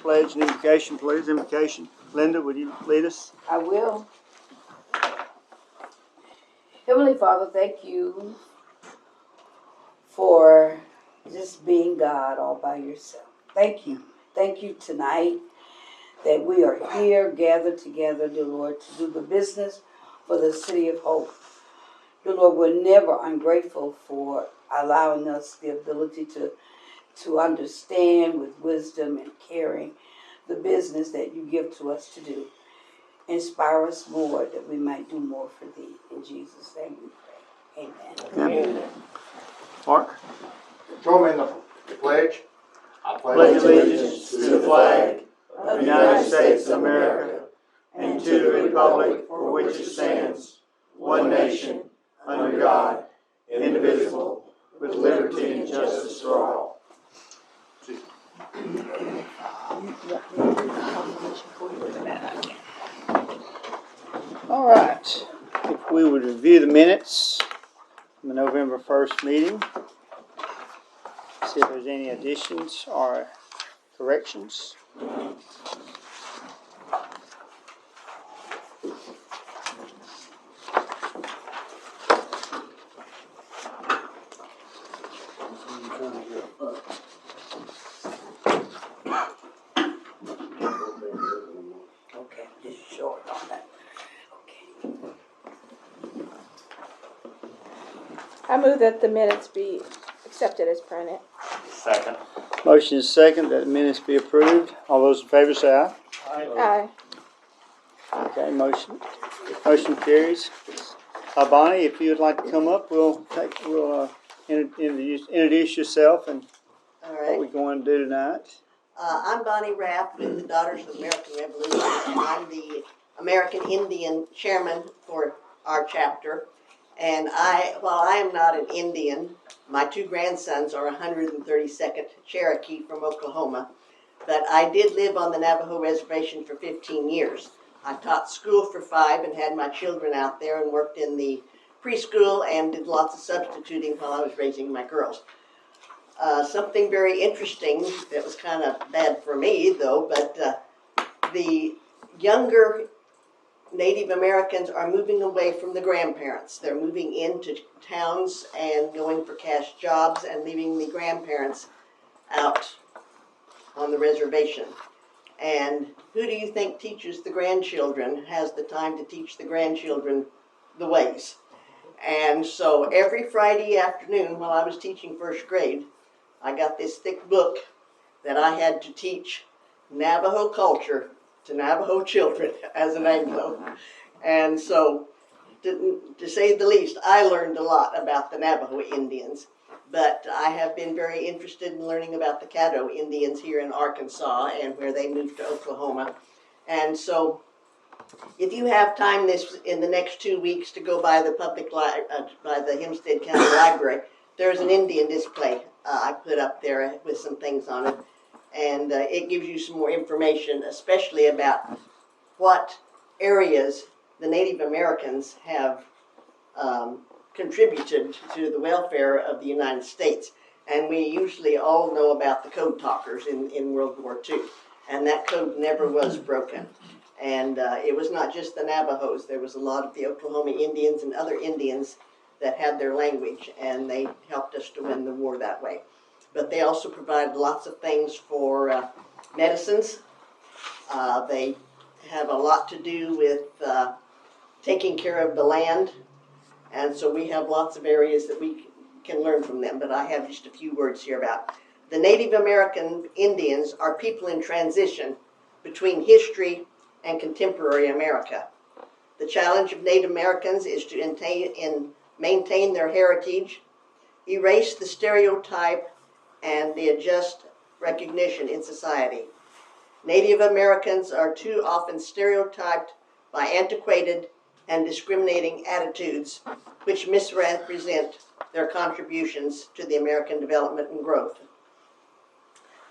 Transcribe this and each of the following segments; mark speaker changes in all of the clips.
Speaker 1: pledge and invocation, please. Invocation. Linda, would you lead us?
Speaker 2: I will. Heavenly Father, thank you for just being God all by yourself. Thank you. Thank you tonight that we are here gathered together, dear Lord, to do the business for the City of Hope. Dear Lord, we're never ungrateful for allowing us the ability to understand with wisdom and caring the business that you give to us to do. Inspire us more that we might do more for thee. In Jesus' name we pray. Amen.
Speaker 1: Amen. Mark?
Speaker 3: Join me in the pledge. I
Speaker 1: Pledge allegiance to the flag of the United States of America and to the republic for which it stands, one nation, under God, indivisible, with liberty and justice for all. All right. If we would review the minutes from the November 1st meeting, see if there's any additions or corrections.
Speaker 2: Okay, just short on that. Okay.
Speaker 4: I move that the minutes be accepted as printed.
Speaker 3: Second.
Speaker 1: Motion is second that the minutes be approved. All those in favor say aye.
Speaker 4: Aye.
Speaker 1: Okay, motion carries. Bonnie, if you would like to come up, we'll introduce yourself and
Speaker 5: All
Speaker 1: what we're
Speaker 5: right.
Speaker 1: going to do tonight.
Speaker 5: I'm Bonnie Rapp with the Daughters of the American Revolution, and I'm the American Indian chairman for our chapter. And while I am not an Indian, my two grandsons are 132nd Cherokee from Oklahoma. But I did live on the Navajo Reservation for 15 years. I taught school for 5 and had my children out there and worked in the preschool and did lots of substituting while I was raising my girls. Something very interesting that was kind of bad for me, though, but the younger Native Americans are moving away from the grandparents. They're moving into towns and going for cash jobs and leaving the grandparents out on the reservation. And who do you think teaches the grandchildren, has the time to teach the grandchildren the ways? And so every Friday afternoon while I was teaching first grade, I got this thick book that I had to teach Navajo culture to Navajo children as an Anglo. And so, to say the least, I learned a lot about the Navajo Indians. But I have been very interested in learning about the Caddo Indians here in Arkansas and where they moved to Oklahoma. And so, if you have time in the next 2 weeks to go by the by the Hempstead County Library, there's an Indian display I put up there with some things on it, and it gives you some more information, especially about what areas the Native Americans have contributed to the welfare of the United States. And we usually all know about the code talkers in World War II, and that code never was broken. And it was not just the Navajos. There was a lot of the Oklahoma Indians and other Indians that had their language, and they helped us to win the war that way. But they also provided lots of things for medicines. They have a lot to do with taking care of the land, and so we have lots of areas that we can learn from them. But I have just a few words here about the Native American Indians are people in transition between history and contemporary America. The challenge of Native Americans is to maintain their heritage, erase the stereotype, and the just recognition in society. Native Americans are too often stereotyped by antiquated and discriminating attitudes which misrepresent their contributions to the American development and growth.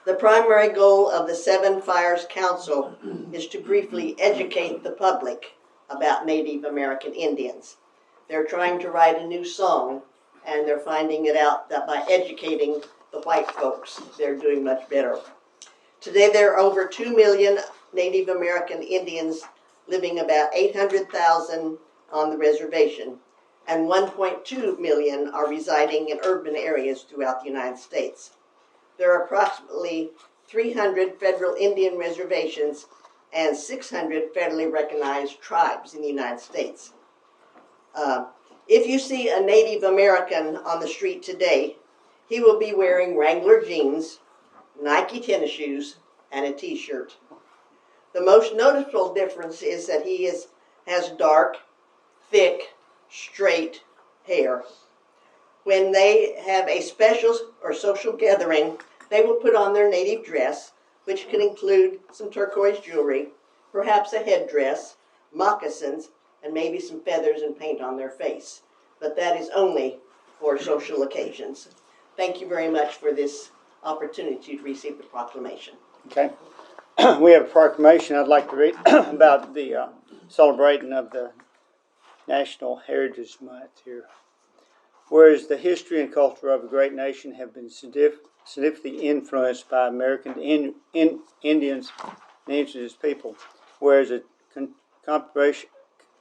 Speaker 5: The primary goal of the Seven Fires Council is to briefly educate the public about Native American Indians. They're trying to write a new song, and they're finding it out that by educating the white folks, they're doing much better. Today there are over 2 million Native American Indians living, about 800,000 on the reservation, and 1.2 million are residing in urban areas throughout the United States. There are approximately 300 federal Indian reservations and 600 federally recognized tribes in the United States. If you see a Native American on the street today, he will be wearing Wrangler jeans, Nike tennis shoes, and a t-shirt. The most noticeable difference is that he has dark, thick, straight hair. When they have a special or social gathering, they will put on their native dress, which can include some turquoise jewelry, perhaps a headdress, moccasins, and maybe some feathers and paint on their face. But that is only for social occasions. Thank you very much for this opportunity to receive the proclamation.
Speaker 1: Okay. We have a proclamation I'd like to read about the celebrating of the National Heritage Month here. Whereas the history and culture of a great nation have been significantly influenced by American Indians and indigenous people, whereas the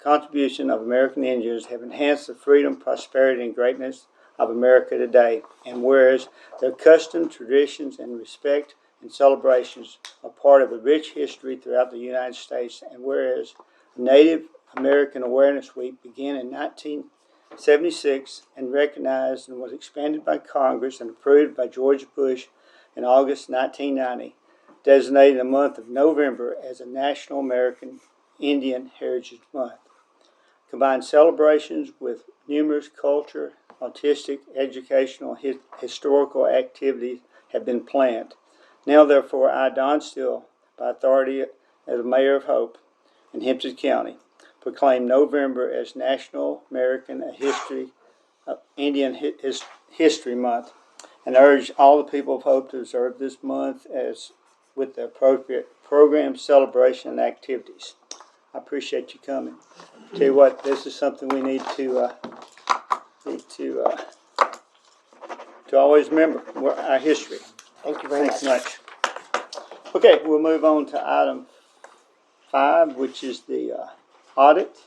Speaker 1: contribution of American Indians have enhanced the freedom, prosperity, and greatness of America today, and whereas their customs, traditions, and respect and celebrations are part of a rich history throughout the United States, and whereas Native American Awareness Week began in 1976 and recognized and was expanded by Congress and approved by George Bush in August 1990, designating the month of November as a National American Indian Heritage Month. Combined celebrations with numerous culture, artistic, educational, historical activities have been planned. Now, therefore, I, Don Steele, by authority as the Mayor of Hope in Hempstead County, proclaim November as National American Indian History Month, and urge all the people of Hope to observe this month as with the appropriate programs, celebration, and activities. I appreciate you coming. Tell you what, this is something we need to always remember our history.
Speaker 5: Thank you very
Speaker 1: Thanks much. Okay, we'll move on to item 5, which is the audit.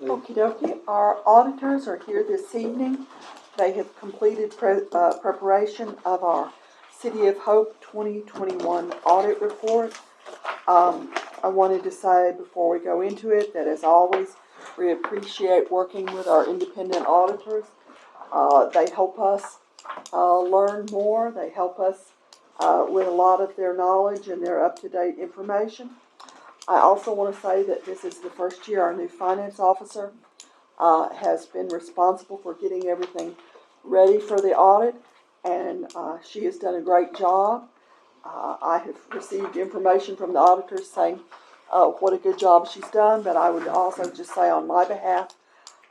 Speaker 6: Okie dokie. Our auditors are here this evening. They have completed preparation of our City of Hope 2021 audit report. I wanted to say before we go into it that, as always, we appreciate working with our independent auditors. They help us learn more. They help us with a lot of their knowledge and their up-to-date information. I also want to say that this is the first year our new finance officer has been responsible for getting everything ready for the audit, and she has done a great job. I have received information from the auditors saying what a good job she's done, but I would also just say on my behalf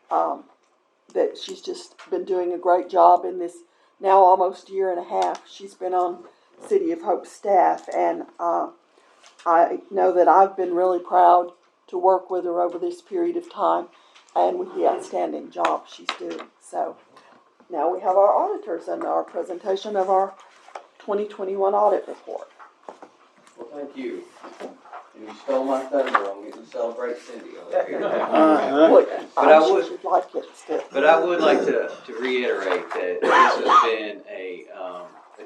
Speaker 6: that she's just been doing a great job in this now almost year and a half. She's been on City of Hope staff, and I know that I've been really proud to work with her over this period of time and with the outstanding job she's doing. So now we have our auditors and our presentation of our 2021 audit report.
Speaker 7: Well, thank you. And you stole my thunder on getting to celebrate Cindy over here.
Speaker 6: Look,
Speaker 7: But
Speaker 6: I'm sure she'd like it still.
Speaker 7: But I would like to reiterate that this has been a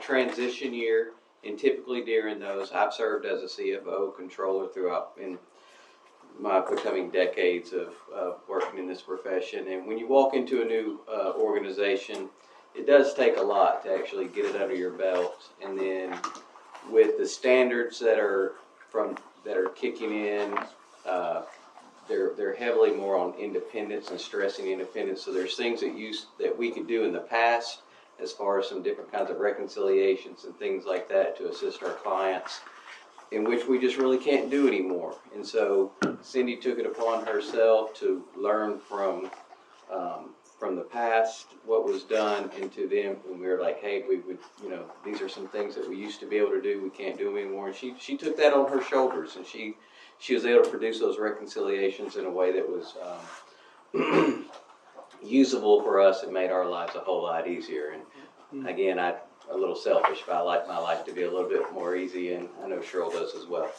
Speaker 7: transition year, and typically during those, I've served as a CFO controller throughout in my becoming decades of working in this profession. And when you walk into a new organization, it does take a lot to actually get it under your belt. And then with the standards that are kicking in, they're heavily more on independence and stressing independence. So there's things that we could do in the past, as far as some different kinds of reconciliations and things like that to assist our clients, in which we just really can't do anymore. And so Cindy took it upon herself to learn from the past what was done, and to them when we were like, hey, we would, these are some things that we used to be able to do, we can't do them anymore. And she took that on her shoulders, and she was able to produce those reconciliations in a way that was usable for us. It made our lives a whole lot easier. And again, I a little selfish, but I like my life to be a little bit more easy, and I know Cheryl does as well.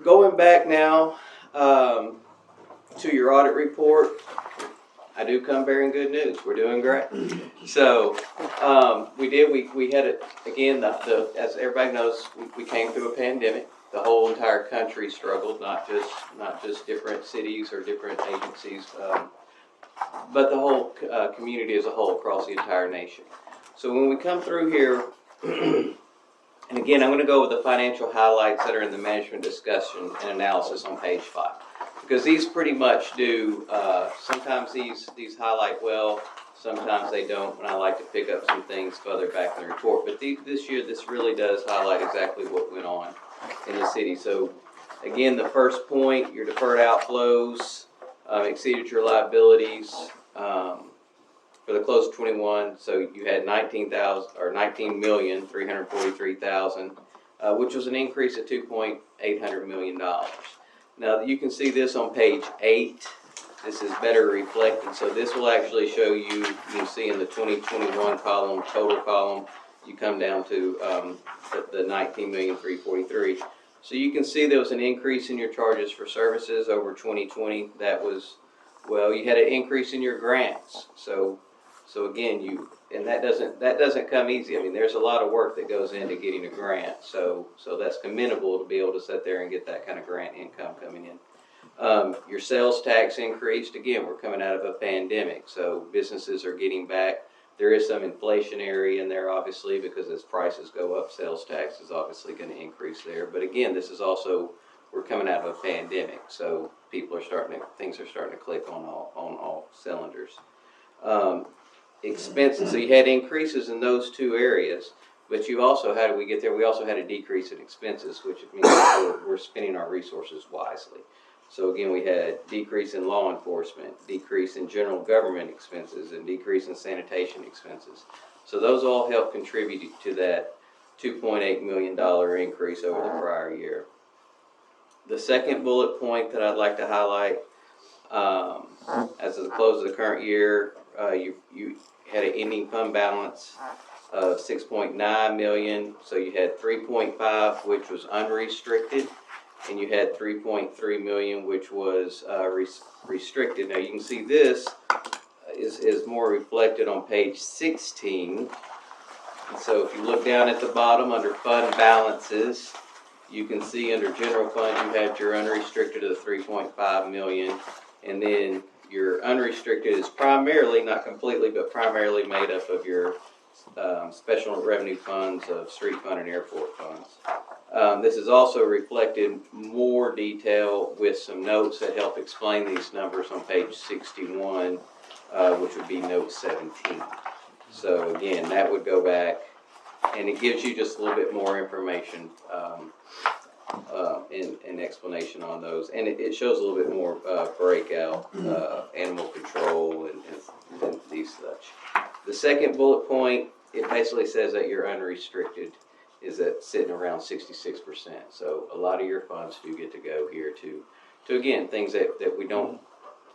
Speaker 7: Going back now to your audit report, I do come bearing good news. We're doing great. So we had it again. As everybody knows, we came through a pandemic. The whole entire country struggled, not just different cities or different agencies, but the whole community as a whole across the entire nation. So when we come through here, and again, I'm going to go with the financial highlights that are in the management discussion and analysis on page 5. Because these pretty much do, sometimes these highlight well, sometimes they don't, and I like to pick up some things further back in the report. But this year, this really does highlight exactly what went on in the city. So again, the first point, your deferred outflows exceeded your liabilities for the close of 21. So you had $19,343,000, which was an increase of $2.8 million. Now you can see this on page 8. This is better reflected. So this will actually show you can see in the 2021 column, total column, you come down to the $19,343,000. So you can see there was an increase in your charges for services over 2020. That was, well, you had an increase in your grants. So again, that doesn't come easy. I mean, there's a lot of work that goes into getting a grant. So that's commendable to be able to sit there and get that kind of grant income coming in. Your sales tax increased. Again, we're coming out of a pandemic, so businesses are getting back. There is some inflationary in there, obviously, because as prices go up, sales tax is obviously going to increase there. But again, this is also, we're coming out of a pandemic, so things are starting to click on all cylinders. Expenses, so you had increases in those two areas, but you also, how did we get there? We also had a decrease in expenses, which means we're spending our resources wisely. So again, we had decrease in law enforcement, decrease in general government expenses, and decrease in sanitation expenses. So those all help contribute to that $2.8 million increase over the prior year. The second bullet point that I'd like to highlight, as of the close of the current year, you had an ending fund balance of $6.9 million. So you had 3.5, which was unrestricted, and you had 3.3 million, which was restricted. Now you can see this is more reflected on page 16. And so if you look down at the bottom under fund balances, you can see under general fund you had your unrestricted of 3.5 million, and then your unrestricted is primarily, not completely, but primarily made up of your special revenue funds of street fund and airport funds. This is also reflected more detail with some notes that help explain these numbers on page 61, which would be note 17. So again, that would go back, and it gives you just a little bit more information and explanation on those, and it shows a little bit more breakout, animal control and these such. The second bullet point, it basically says that your unrestricted is at sitting around 66%. So a lot of your funds do get to go here to again, things that we don't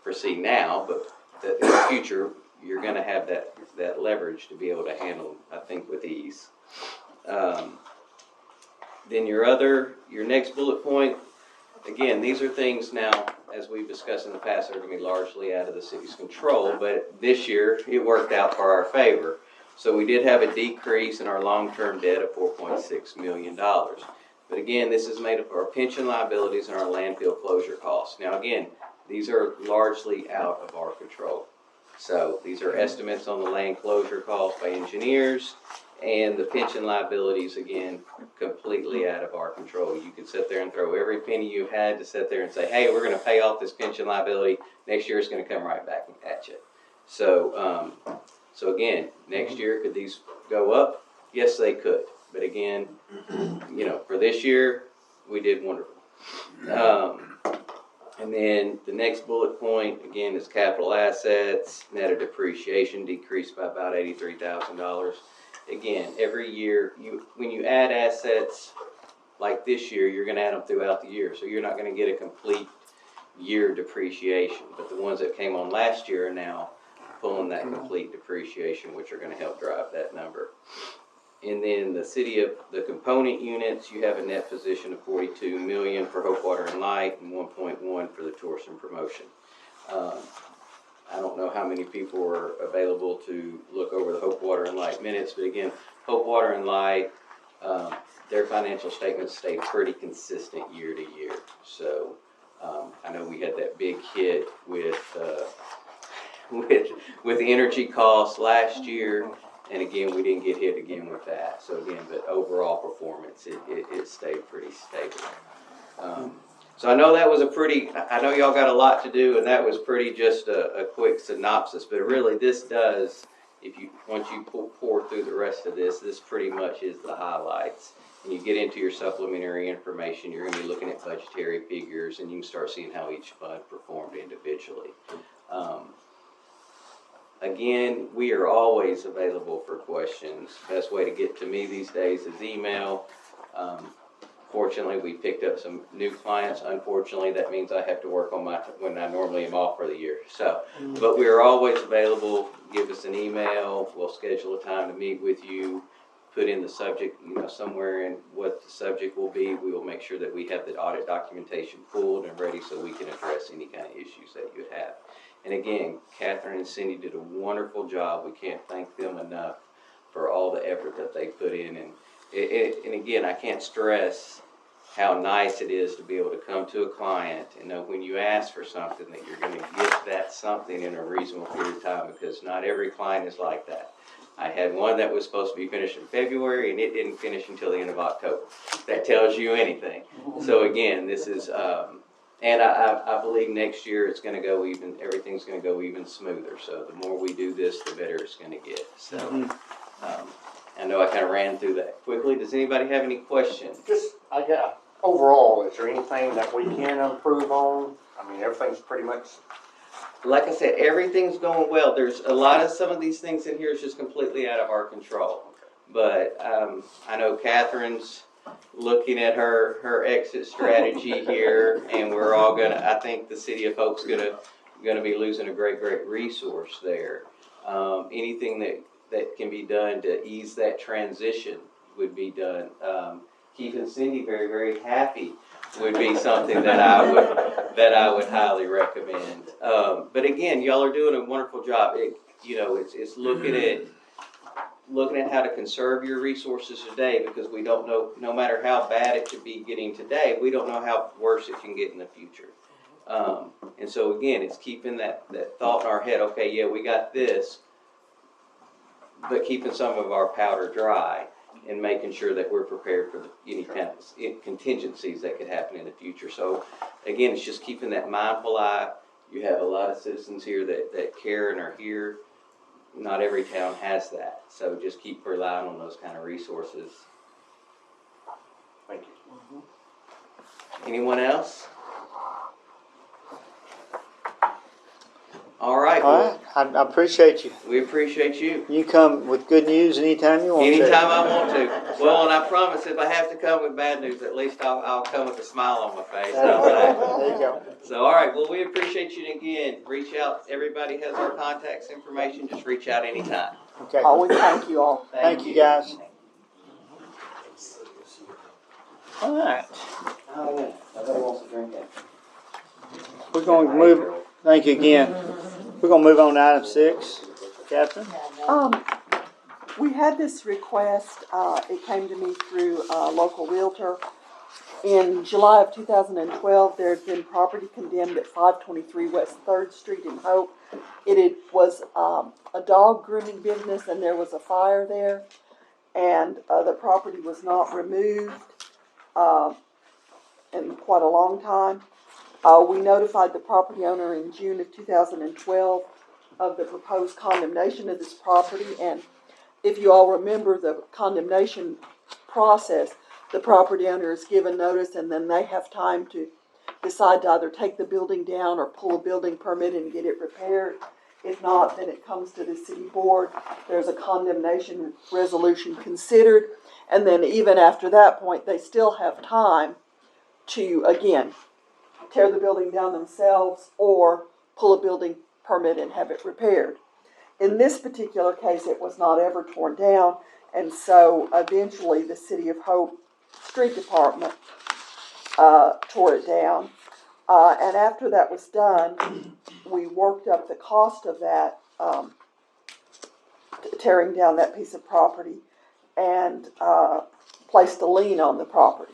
Speaker 7: foresee now, but that in the future you're going to have that leverage to be able to handle, I think, with ease. Then your next bullet point, again, these are things now, as we've discussed in the past, that are going to be largely out of the city's control, but this year it worked out for our favor. So we did have a decrease in our long-term debt of $4.6 million. But again, this is made up of our pension liabilities and our landfill closure costs. Now again, these are largely out of our control. So these are estimates on the land closure costs by engineers, and the pension liabilities, again, completely out of our control. You could sit there and throw every penny you had to sit there and say, hey, we're going to pay off this pension liability. Next year it's going to come right back at you. So, so again, next year, could these go up? Yes, they could. But again, for this year, we did wonderful. And then the next bullet point, again, is capital assets. Net of depreciation decreased by about $83,000. Again, every year, when you add assets like this year, you're going to add them throughout the year. So you're not going to get a complete year depreciation. But the ones that came on last year are now pulling that complete depreciation, which are gonna help drive that number. And then the component units, you have a net position of 42 million for Hope Water and Light and 1.1 for the tourism promotion. I don't know how many people are available to look over the Hope Water and Light minutes, but again, Hope Water and Light, their financial statements stay pretty consistent year to year. So I know we had that big hit with the energy costs last year, and again, we didn't get hit again with that. So again, but overall performance, it stayed pretty stable. So I know that was I know y'all got a lot to do, and that was pretty just a quick synopsis, but really this does, once you pour through the rest of this pretty much is the highlights. And you get into your supplementary information, you're gonna be looking at budgetary figures, and you can start seeing how each fund performed individually. Again, we are always available for questions. Best way to get to me these days is email. Fortunately, we picked up some new clients. Unfortunately, that means I have to work on when I normally am off for the year. So, but we are always available. Give us an email. We'll schedule a time to meet with you. Put in the subject, somewhere in what the subject will be. We will make sure that we have the audit documentation pulled and ready so we can address any kind of issues that you have. And again, Catherine and Cindy did a wonderful job. We can't thank them enough for all the effort that they put in. And again, I can't stress how nice it is to be able to come to a client and know when you ask for something that you're going to get that something in a reasonable period of time, because not every client is like that. I had one that was supposed to be finished in February, and it didn't finish until the end of October. That tells you anything. So again, this is, and I believe next year it's going to go everything's going to go even smoother. So the more we do this, the better it's going to get. So I know I kind of ran through that quickly. Does anybody have any questions?
Speaker 3: Overall, is there anything that we can improve on? I mean, everything's pretty much.
Speaker 7: Like I said, everything's going well. There's a lot of some of these things in here is just completely out of our control. But I know Catherine's looking at her exit strategy here, and we're all I think the City of Hope's gonna be losing a great resource there. Anything that can be done to ease that transition would be done. Keeping Cindy very, very happy would be something that I would highly recommend. But again, y'all are doing a wonderful job. It's looking at how to conserve your resources today, because we don't know, no matter how bad it could be getting today, we don't know how worse it can get in the future. And so again, it's keeping that thought in our head. Okay, yeah, we got this, but keeping some of our powder dry and making sure that we're prepared for any kind of contingencies that could happen in the future. So again, it's just keeping that mindful eye. You have a lot of citizens here that care and are here. Not every town has that. So just keep relying on those kind of resources.
Speaker 3: Thank you.
Speaker 7: Anyone else? All right.
Speaker 1: All right, I appreciate you.
Speaker 7: We appreciate you.
Speaker 1: You come with good news anytime you want to.
Speaker 7: Anytime I want to. Well, and I promise if I have to come with bad news, at least I'll come with a smile on my face.
Speaker 1: There you go.
Speaker 7: So, all right. Well, we appreciate you again. Reach out. Everybody has our contacts information. Just reach out anytime.
Speaker 1: Okay.
Speaker 6: Always thank you all.
Speaker 1: Thank you, guys. All right.
Speaker 7: Oh, yeah. Nobody wants to drink it.
Speaker 1: We're going to move. Thank you again. We're going to move on to item 6. Catherine?
Speaker 6: We had this request, it came to me through a local realtor. In July of 2012, there had been property condemned at 523 West 3rd Street in Hope. It was a dog grooming business, and there was a fire there, and the property was not removed in quite a long time. We notified the property owner in June of 2012 of the proposed condemnation of this property, and if you all remember the condemnation process, the property owner is given notice, and then they have time to decide to either take the building down or pull a building permit and get it repaired. If not, then it comes to the city board. There's a condemnation resolution considered, and then even after that point, they still have time to, again, tear the building down themselves or pull a building permit and have it repaired. in this particular case, it was not ever torn down, and so eventually the City of Hope Street Department tore it down. And after that was done, we worked up the cost of that, tearing down that piece of property, and placed a lien on the property.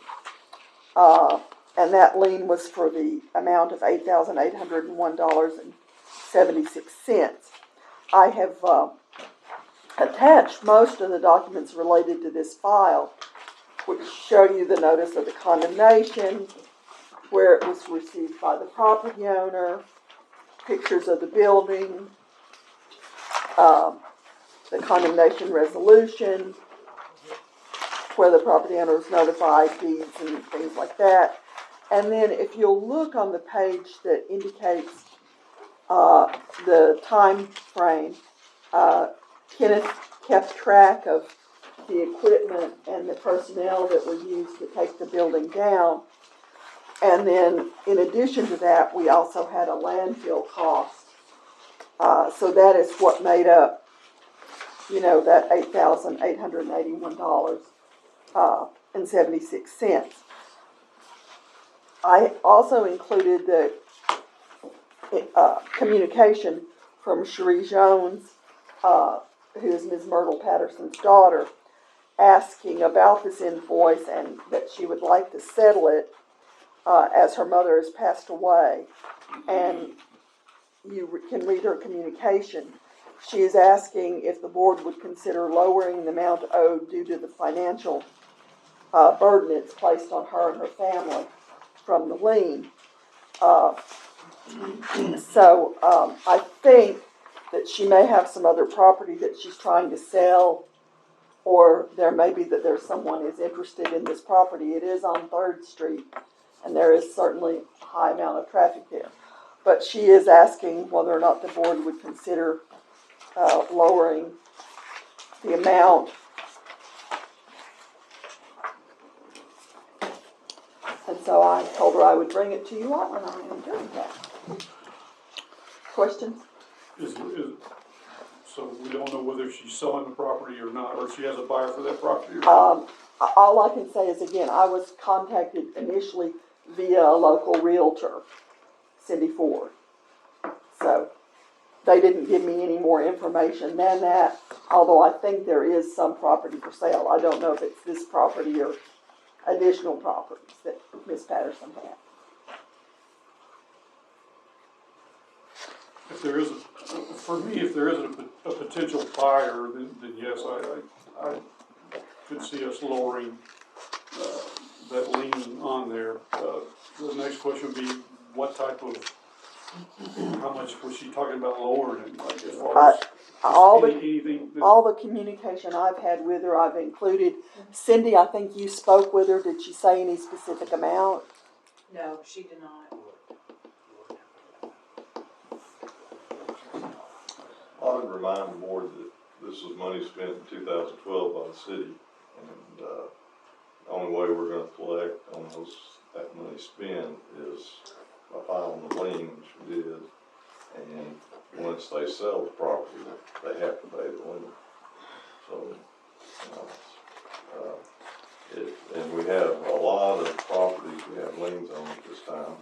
Speaker 6: And that lien was for the amount of $8,801.76. I have attached most of the documents related to this file, which show you the notice of the condemnation, where it was received by the property owner, pictures of the building, the condemnation resolution, where the property owner was notified, deeds and things like that. And then if you'll look on the page that indicates the time frame, Kenneth kept track of the equipment and the personnel that were used to take the building down. And then in addition to that, we also had a landfill cost. So that is what made up, that $8,881.76. I also included the communication from Cherie Jones, who is Ms. Myrtle Patterson's daughter, asking about this invoice and that she would like to settle it as her mother has passed away. And you can read her communication. She is asking if the board would consider lowering the amount owed due to the financial burden it's placed on her and her family from the lien. So I think that she may have some other property that she's trying to sell, or there may be that there's someone who's interested in this property. It is on 3rd Street, and there is certainly a high amount of traffic there. But she is asking whether or not the board would consider lowering the amount. And so I told her I would bring it to you all, and I am doing that. Questions?
Speaker 8: So we don't know whether she's selling the property or not, or if she has a buyer for that property or not?
Speaker 6: All I can say is, again, I was contacted initially via a local realtor, Cindy Ford. So they didn't give me any more information than that, although I think there is some property for sale. I don't know if it's this property or additional properties that Ms. Patterson had.
Speaker 8: If there is, for me, if there is a potential buyer, then yes, I could see us lowering that lien on there. The next question would be, what type of, how much was she talking about lowering it, like as far as anything?
Speaker 6: All the communication I've had with her, I've included. Cindy, I think you spoke with her. Did she say any specific amount?
Speaker 9: No, she did not.
Speaker 10: I would remind the board that this was money spent in 2012 by the city, and the only way we're going to collect on that money spent is by filing the lien, which we did, and once they sell the property, they have to pay the lien. So, and we have a lot of properties we have liens on at this time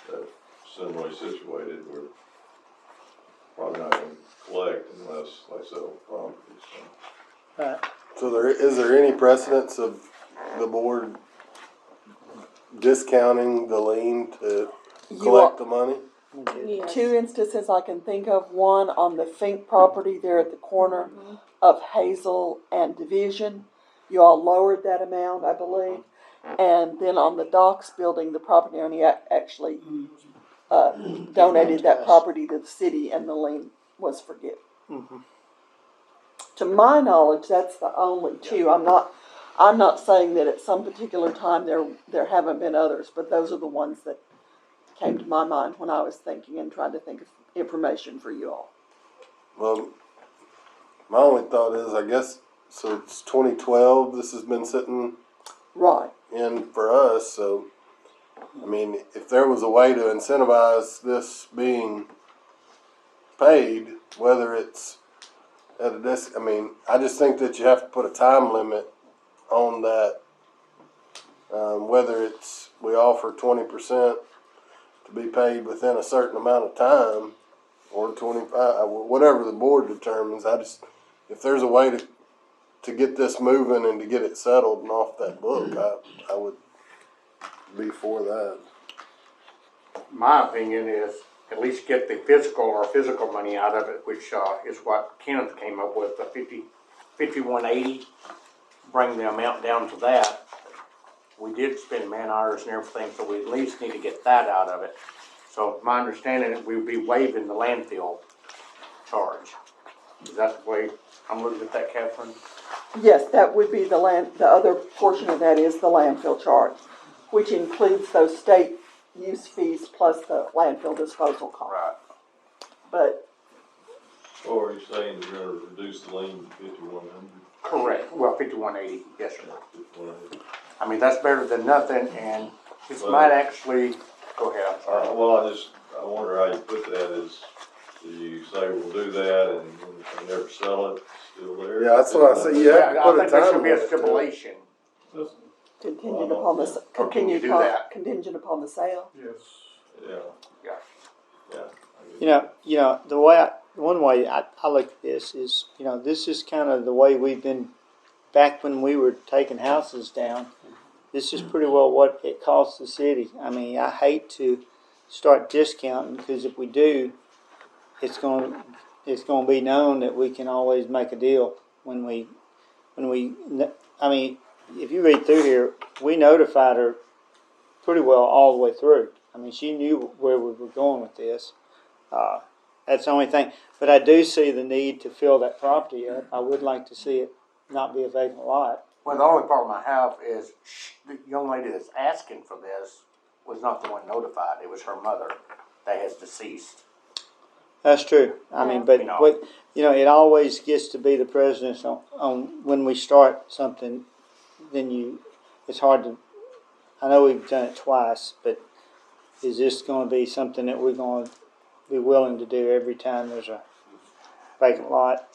Speaker 10: that are similarly situated. We're probably not going to collect unless they sell the property.
Speaker 1: So is there any precedence of the board discounting the lien to collect the money?
Speaker 4: Yes.
Speaker 6: 2 instances I can think of. One on the Fink property there at the corner of Hazel and Division. You all lowered that amount, I believe. And then on the Docks building, the property owner actually donated that property to the city, and the lien was forgiven. To my knowledge, that's the only 2. I'm not saying that at some particular time there haven't been others, but those are the ones that came to my mind when I was thinking and trying to think of information for you all.
Speaker 1: Well, my only thought is, I guess, so it's 2012, this has been sitting
Speaker 6: Right.
Speaker 1: in for us, so, I mean, if there was a way to incentivize this being paid, whether it's
Speaker 11: at a desk. I mean, I just think that you have to put a time limit on that. Whether it's we offer 20% to be paid within a certain amount of time, or 25, whatever the board determines. If there's a way to get this moving and to get it settled and off that book, I would be for that.
Speaker 3: My opinion is at least get the physical money out of it, which is what Kenneth came up with, the 5180. Bring the amount down to that. We did spend man hours and everything, so we at least need to get that out of it. So my understanding is we would be waiving the landfill charge. Is that the way I'm looking at that, Catherine?
Speaker 6: Yes, that would be the other portion of that is the landfill charge, which includes those state use fees plus the landfill disposal cost.
Speaker 3: Right.
Speaker 6: But
Speaker 10: Or are you saying you're gonna reduce the lien to 5100?
Speaker 3: Correct. Well, 5180, yes, sir.
Speaker 10: 5180.
Speaker 3: I mean, that's better than nothing, and this might actually, go ahead, I'm sorry.
Speaker 10: Well, I wonder how you put that is, do you say we'll do that and when they never sell it, it's still there?
Speaker 11: Yeah, that's what I say. You have to
Speaker 3: I
Speaker 11: put a
Speaker 3: think there
Speaker 11: time
Speaker 3: should be a
Speaker 11: limit to it.
Speaker 3: stipulation.
Speaker 8: That's-
Speaker 6: contingent upon the,
Speaker 3: Or can you do that?
Speaker 6: contingent upon the sale.
Speaker 8: Yes.
Speaker 10: Yeah.
Speaker 3: Yeah.
Speaker 10: Yeah.
Speaker 12: One way I look at this is, this is kind of the way we've been back when we were taking houses down. This is pretty well what it costs the city. I mean, I hate to start discounting, because if we do, it's going to be known that we can always make a deal when we, I mean, if you read through here, we notified her pretty well all the way through. I mean, she knew where we were going with this. That's the only thing. But I do see the need to fill that property up. I would like to see it not be a vacant lot.
Speaker 3: Well, the only problem I have is the young lady that's asking for this was not the one notified. It was her mother that has deceased.
Speaker 12: That's true. I mean, but it always gets to be the president on when we start something. Then it's hard to. I know we've done it twice, but is this going to be something that we're going to be willing to do every time there's a vacant lot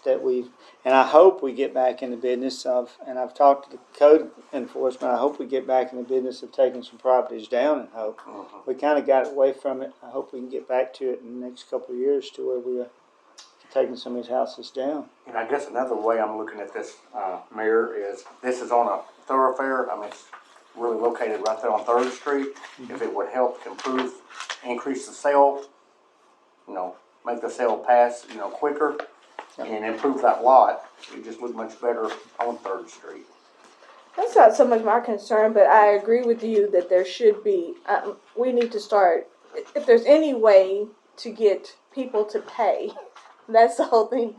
Speaker 12: and I hope we get back in the business of, and I've talked to the code enforcement, I hope we get back in the business of taking some properties down in Hope. We kind of got away from it. I hope we can get back to it in the next couple of years to where we are taking some of these houses down.
Speaker 3: And I guess another way I'm looking at this, Mayor, is this is on a thoroughfare. I mean, it's really located right there on 3rd Street. Mm-hmm. If it would help increase the sale, make the sale pass, quicker, and improve that lot, it just look much better on 3rd Street.
Speaker 4: That's not so much my concern, but I agree with you that there should be, we need to start, if there's any way to get people to pay, that's the whole thing.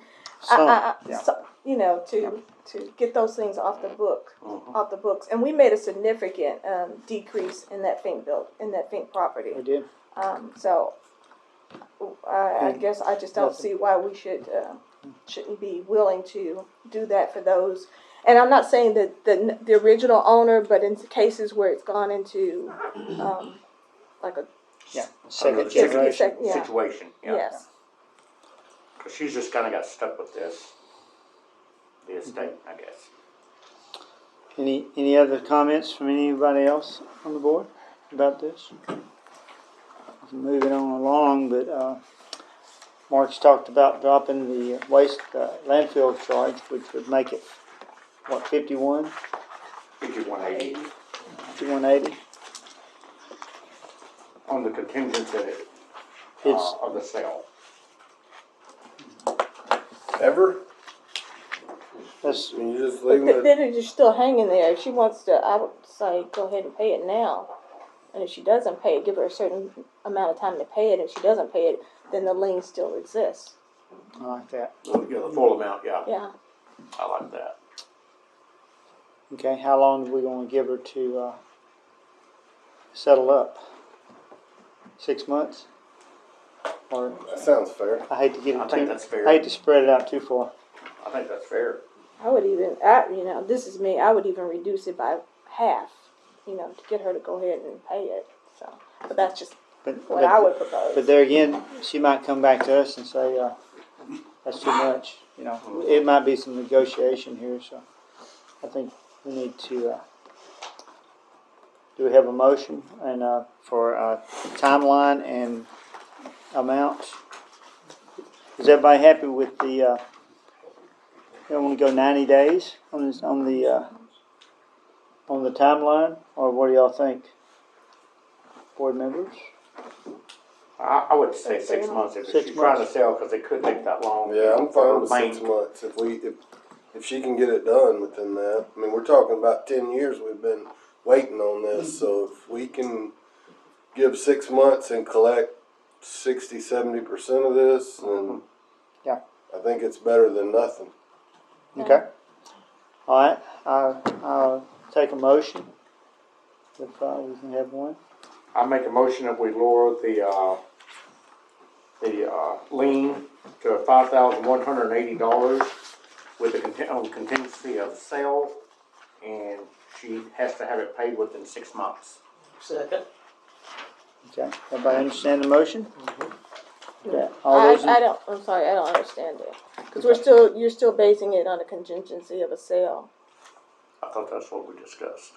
Speaker 4: To get those things off the books. And we made a significant decrease in that Fink property.
Speaker 12: We did.
Speaker 4: So I guess I just don't see why we shouldn't be willing to do that for those. And I'm not saying that the original owner, but in cases where it's gone into like a
Speaker 12: second
Speaker 3: generation
Speaker 4: yeah.
Speaker 3: situation. Yeah.
Speaker 4: Yes.
Speaker 3: Because she's just kind of got stuck with the estate, I guess.
Speaker 12: Any other comments from anybody else on the board about this? Moving on along, but Mark's talked about dropping the waste landfill charge, which would make it, what, 51?
Speaker 3: 5180.
Speaker 12: 5180?
Speaker 3: On the contingent that of the sale.
Speaker 11: Ever?
Speaker 12: That's,
Speaker 11: You just
Speaker 4: But
Speaker 11: leave it.
Speaker 4: then it's just still hanging there. If she wants to, I would say go ahead and pay it now. And if she doesn't pay it, give her a certain amount of time to pay it. If she doesn't pay it, then the lien still exists.
Speaker 12: I like that.
Speaker 3: Yeah, the full amount, yeah.
Speaker 4: Yeah.
Speaker 3: I like that.
Speaker 12: Okay, how long are we going to give her to settle up? 6 months? Or
Speaker 11: That sounds fair.
Speaker 12: I hate to get
Speaker 3: I
Speaker 12: it
Speaker 3: think
Speaker 12: too.
Speaker 3: that's fair.
Speaker 12: I hate to spread it out too far.
Speaker 3: I think that's fair.
Speaker 4: I would even, this is me, I would even reduce it by half, to get her to go ahead and pay it. So, but that's just what I would propose.
Speaker 12: But there again, she might come back to us and say, that's too much, you know. It might be some negotiation here, so I think we need to, do we have a motion and, for, timeline and amounts? Is everybody happy with the, you don't wanna go 90 days on this, on the timeline, or what do y'all think? Board members?
Speaker 3: I would say 6 months if
Speaker 12: 6
Speaker 3: she's trying to
Speaker 12: months.
Speaker 3: sell, cause it could take that long.
Speaker 11: Yeah, I'm fine with
Speaker 3: Bank.
Speaker 11: 6 months if she can get it done within that. I mean, we're talking about 10 years we've been waiting on this, so if we can give 6 months and collect 60-70% of this, then
Speaker 12: Yeah.
Speaker 11: I think it's better than nothing.
Speaker 12: Okay. All right, I'll take a motion, if, we can have one.
Speaker 3: I make a motion that we lower the lien to $5,180 with the on contingency of sale, and she has to have it paid within 6 months.
Speaker 5: Second.
Speaker 12: Okay, everybody understand the motion? Yeah, all those,
Speaker 4: I'm sorry, I don't understand it. Cause you're still basing it on a contingency of a sale.
Speaker 3: I thought that's what we discussed.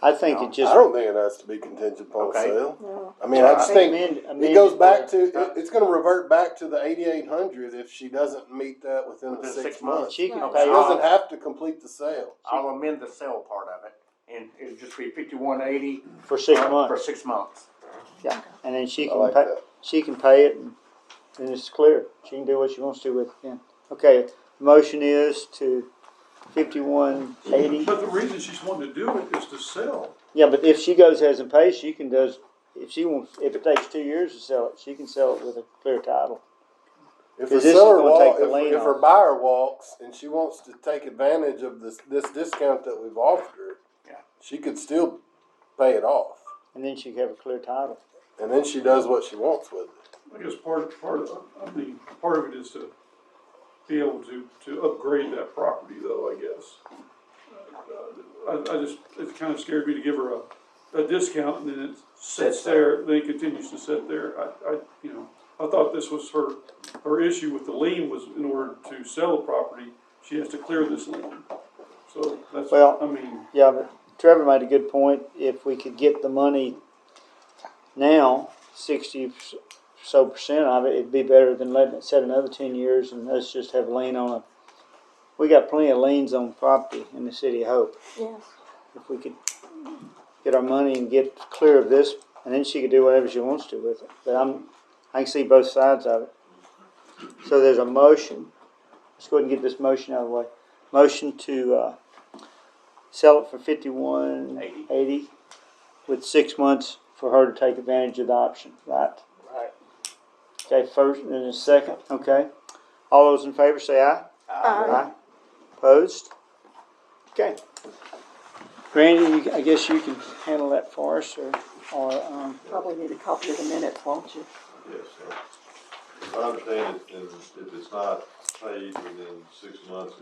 Speaker 12: I think it
Speaker 11: I
Speaker 12: just,
Speaker 11: don't think it has to be contingent upon
Speaker 3: Okay.
Speaker 11: sale.
Speaker 4: No.
Speaker 11: I mean, I just think
Speaker 12: amend
Speaker 11: it goes
Speaker 12: it,
Speaker 11: back to, it's gonna revert back to the 8,800 if she doesn't meet that within the
Speaker 3: Within
Speaker 11: 6
Speaker 3: 6
Speaker 11: months.
Speaker 12: she can
Speaker 4: Right.
Speaker 12: pay
Speaker 11: She
Speaker 12: off,
Speaker 11: doesn't have to complete the sale.
Speaker 3: I'll amend the sale part of it, and it'll just be $5,180
Speaker 12: for 6
Speaker 3: for
Speaker 12: months,
Speaker 3: 6 months.
Speaker 12: and then she
Speaker 11: I
Speaker 12: can
Speaker 11: like
Speaker 12: pay,
Speaker 11: that.
Speaker 12: she can pay it, and it's clear, she can do what she wants to with it then. Okay, the motion is to 5180.
Speaker 8: But the reason she's wanting to do it is to sell.
Speaker 12: Yeah, but if she goes ahead and pays, she can if it takes 2 years to sell it, she can sell it with a clear title.
Speaker 11: If
Speaker 12: Because
Speaker 11: the
Speaker 12: this is
Speaker 11: seller
Speaker 12: gonna take the lien
Speaker 11: if her
Speaker 12: off.
Speaker 11: buyer walks and she wants to take advantage of this discount that we've offered her,
Speaker 3: Yeah.
Speaker 11: she could still pay it off,
Speaker 12: And then she can have a clear title.
Speaker 11: and then she does what she wants with it.
Speaker 8: I guess part of it is to be able to upgrade that property though, I guess. It kind of scared me to give her a discount and then it sits there, then it continues to sit there. I thought this was her issue with the lien was in order to sell the property, she has to clear this lien. So that's,
Speaker 12: Well-
Speaker 8: I mean,
Speaker 12: Yeah, but Trevor made a good point. If we could get the money now, 60% of it, it'd be better than letting it sit another 10 years and us just have a lien on it. We got plenty of liens on property in the city of Hope.
Speaker 4: Yes.
Speaker 12: If we could get our money and get clear of this, and then she could do whatever she wants to with it. But I can see both sides of it. So there's a motion. Let's go ahead and get this motion out of the way. Motion to sell it for $51.80 with 6 months for her to take advantage of the option, right?
Speaker 3: Right.
Speaker 12: Okay, first and then a second, okay. All those in favor say aye.
Speaker 4: Aye.
Speaker 12: Opposed? Okay. Randy, I guess you can handle that for us, or
Speaker 6: Probably need a copy of the minutes, won't you?
Speaker 10: Yes, sir. If I understand it, and if it's not paid within 6 months,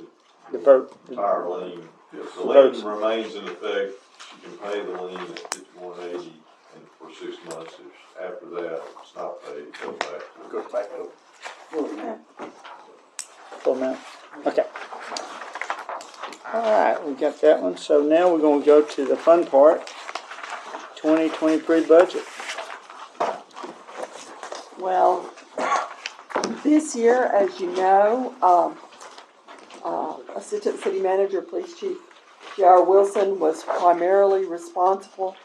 Speaker 12: the vote.
Speaker 10: the entire lien, the
Speaker 12: Votes.
Speaker 10: lien remains in effect. She can pay the lien at 5180, and for 6 months, if after that it's not paid, it goes back to.
Speaker 3: Goes back to
Speaker 12: Full amount. Okay. All right, we got that one. So now we're going to go to the fun part. 2023 budget.
Speaker 6: Well, this year, as you know, Assistant City Manager, Police Chief J.R. Wilson was primarily responsible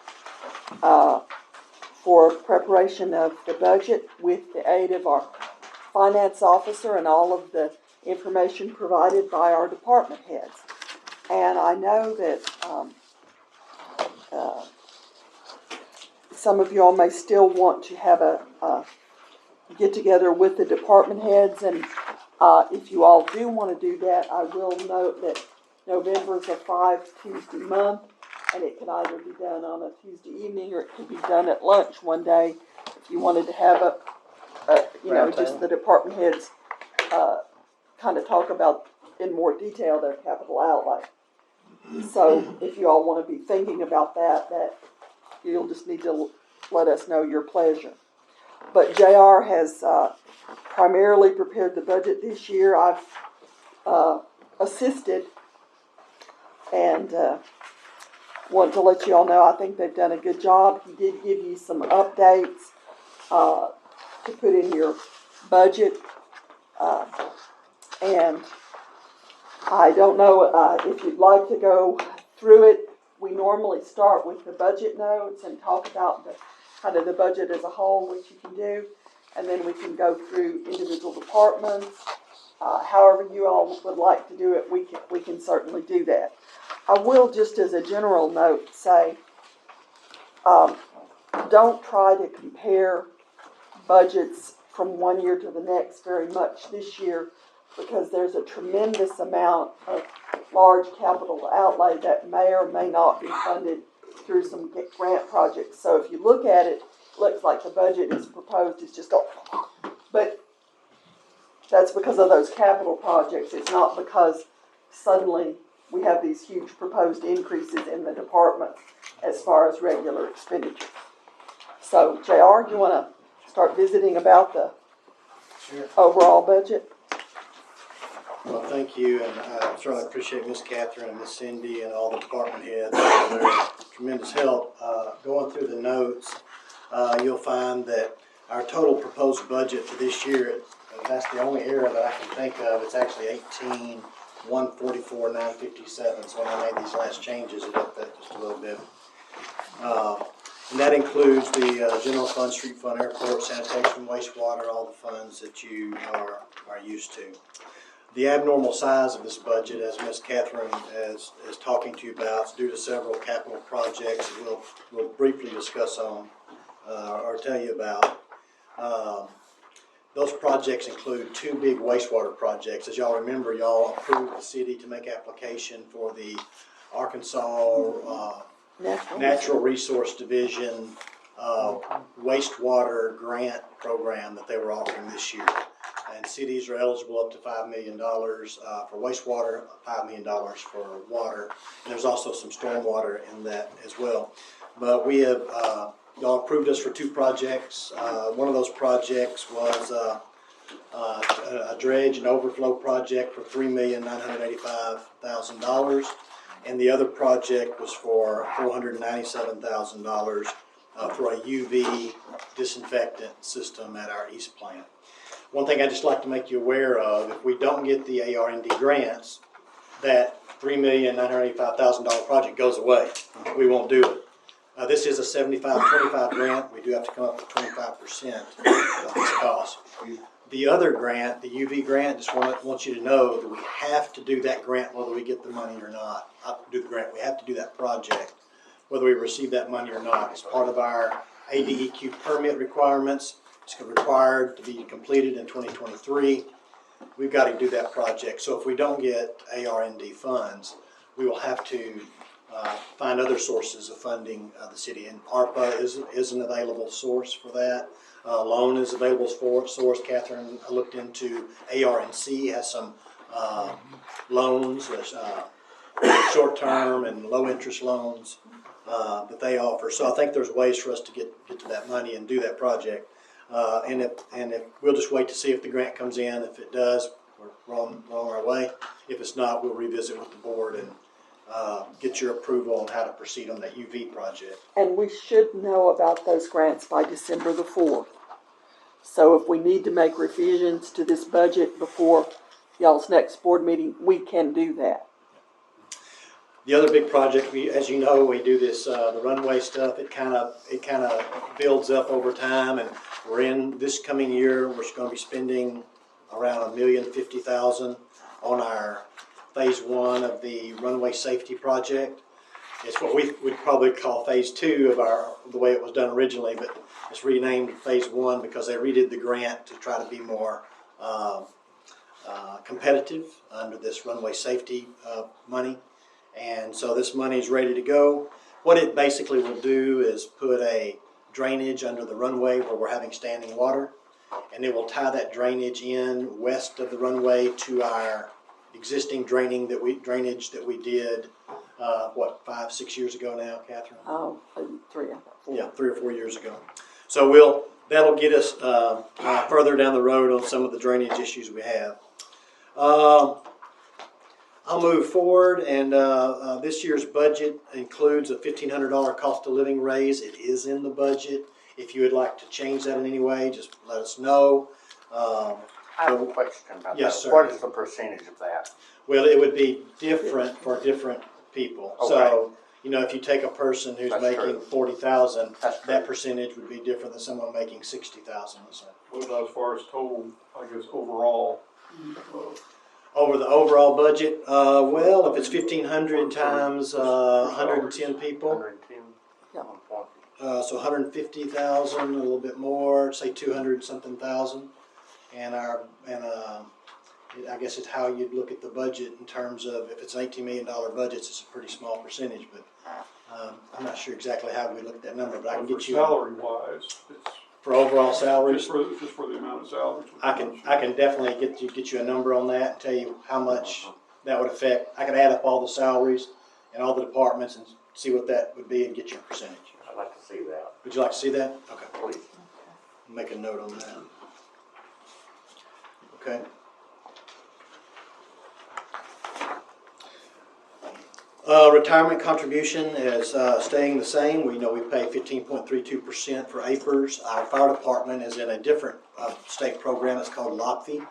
Speaker 6: for preparation of the budget with the aid of our finance officer and all of the information provided by our department heads. And I know that some of y'all may still want to have a get together with the department heads, and if you all do want to do that, I will note that November is a 5 Tuesday month, and it could either be done on a Tuesday evening or it could be done at lunch one day. If you wanted to have just the department heads kind of talk about in more detail their capital outlay. So if you all want to be thinking about that you'll just need to let us know your pleasure. But JR has primarily prepared the budget this year. I've assisted and want to let you all know I think they've done a good job. He did give you some updates to put in your budget. And I don't know if you'd like to go through it. We normally start with the budget notes and talk about the kind of the budget as a whole, which you can do, and then we can go through individual departments. However you all would like to do it, we can certainly do that. I will, just as a general note, say don't try to compare budgets from one year to the next very much this year, because there's a tremendous amount of large capital outlay that may or may not be funded through some grant projects. So if you look at it, it looks like the budget is proposed, it's just go, but that's because of those capital projects. It's not because suddenly we have these huge proposed increases in the department as far as regular expenditure. So JR, you want to start visiting about the overall budget?
Speaker 13: Well, thank you, and I certainly appreciate Miss Catherine and Miss Cindy and all the department heads for their tremendous help. Going through the notes, you'll find that our total proposed budget for this year, that's the only area that I can think of, it's actually 18,144,957. So when I made these last changes, it upped that just a little bit. And that includes the general fund, street fund, airport, sanitation, wastewater, all the funds that you are used to. The abnormal size of this budget, as Ms. Catherine is talking to you about, is due to several capital projects that we'll briefly discuss on or tell you about. Those projects include two big wastewater projects. As y'all remember, y'all approved the city to make application for the Arkansas Natural Resource Division wastewater grant program that they were offering this year. And cities are eligible up to $5 million for wastewater, $5 million for water. And there's also some stormwater in that as well. But we have, y'all approved us for two projects. One of those projects was a dredge and overflow project for $3,985,000. And the other project was for $497,000 for a UV disinfectant system at our East plant. One thing I'd just like to make you aware of, if we don't get the AR&D grants, that $3,985,000 project goes away. We won't do it. This is a 75-25 grant. We do have to come up with 25% of this cost. The other grant, the UV grant, just want you to know that we have to do that grant whether we get the money or not. Not do the grant, we have to do that project whether we receive that money or not. It's part of our ADEQ permit requirements. It's required to be completed in 2023. We've got to do that project. So if we don't get AR&D funds, we will have to find other sources of funding the city. And ARPA is an available source for that. Loan is available for source. Catherine looked into AR&C, has some loans, short-term and low-interest loans that they offer. So I think there's ways for us to get to that money and do that project. And if we'll just wait to see if the grant comes in. If it does, we're on our way. If it's not, we'll revisit with the board and get your approval on how to proceed on that UV project.
Speaker 6: And we should know about those grants by December the 4th. So if we need to make revisions to this budget before y'all's next board meeting, we can do that.
Speaker 13: The other big project, as you know, we do this the runway stuff. It kind of builds up over time, and we're in this coming year. We're going to be spending around $1,050,000 on our phase 1 of the runway safety project. It's what we would probably call phase 2 of the way it was done originally, but it's renamed phase 1 because they redid the grant to try to be more competitive under this runway safety money. And so this money is ready to go. What it basically will do is put a drainage under the runway where we're having standing water, and it will tie that drainage in west of the runway to our existing drainage that we did 5-6 years ago now, Catherine?
Speaker 6: 3 or 4.
Speaker 13: Yeah, 3 or 4 years ago. So we'll that'll get us further down the road on some of the drainage issues we have. I'll move forward, and this year's budget includes a $1,500 cost of living raise. It is in the budget. If you would like to change that in any way, just let us know.
Speaker 3: I have a question about
Speaker 13: Yes,
Speaker 3: that.
Speaker 13: sir.
Speaker 3: What is the percentage of that?
Speaker 13: Well, it would be different for different people.
Speaker 3: Okay.
Speaker 13: So, you know, if you take a person who's
Speaker 3: That's
Speaker 13: making
Speaker 3: true.
Speaker 13: 40,000,
Speaker 3: That's true.
Speaker 13: that percentage would be different than someone making 60,000. So.
Speaker 8: What about as far as total, I guess, overall?
Speaker 13: Over the overall budget, well, if it's 1,500 times 110 people,
Speaker 3: 110?
Speaker 6: Yeah.
Speaker 3: 120.
Speaker 13: so 150,000, a little bit more, say 200 something thousand, and I guess it's how you'd look at the budget in terms of if it's an $18 million budget, it's a pretty small percentage, but I'm not sure exactly how we look at that number, but I can
Speaker 8: For
Speaker 13: get you
Speaker 8: salary wise, it's
Speaker 13: for overall salaries.
Speaker 8: just for the amount of salaries.
Speaker 13: I can definitely get you a number on that and tell you how much that would affect. I could add up all the salaries and all the departments and see what that would be and get you a percentage.
Speaker 3: I'd like to see that,
Speaker 13: Would you like to see that? Okay,
Speaker 3: please.
Speaker 13: make a note on that. Okay. Retirement contribution is staying the same. We know we pay 15.32% for APRS. Our fire department is in a different state program. It's called LOPFI,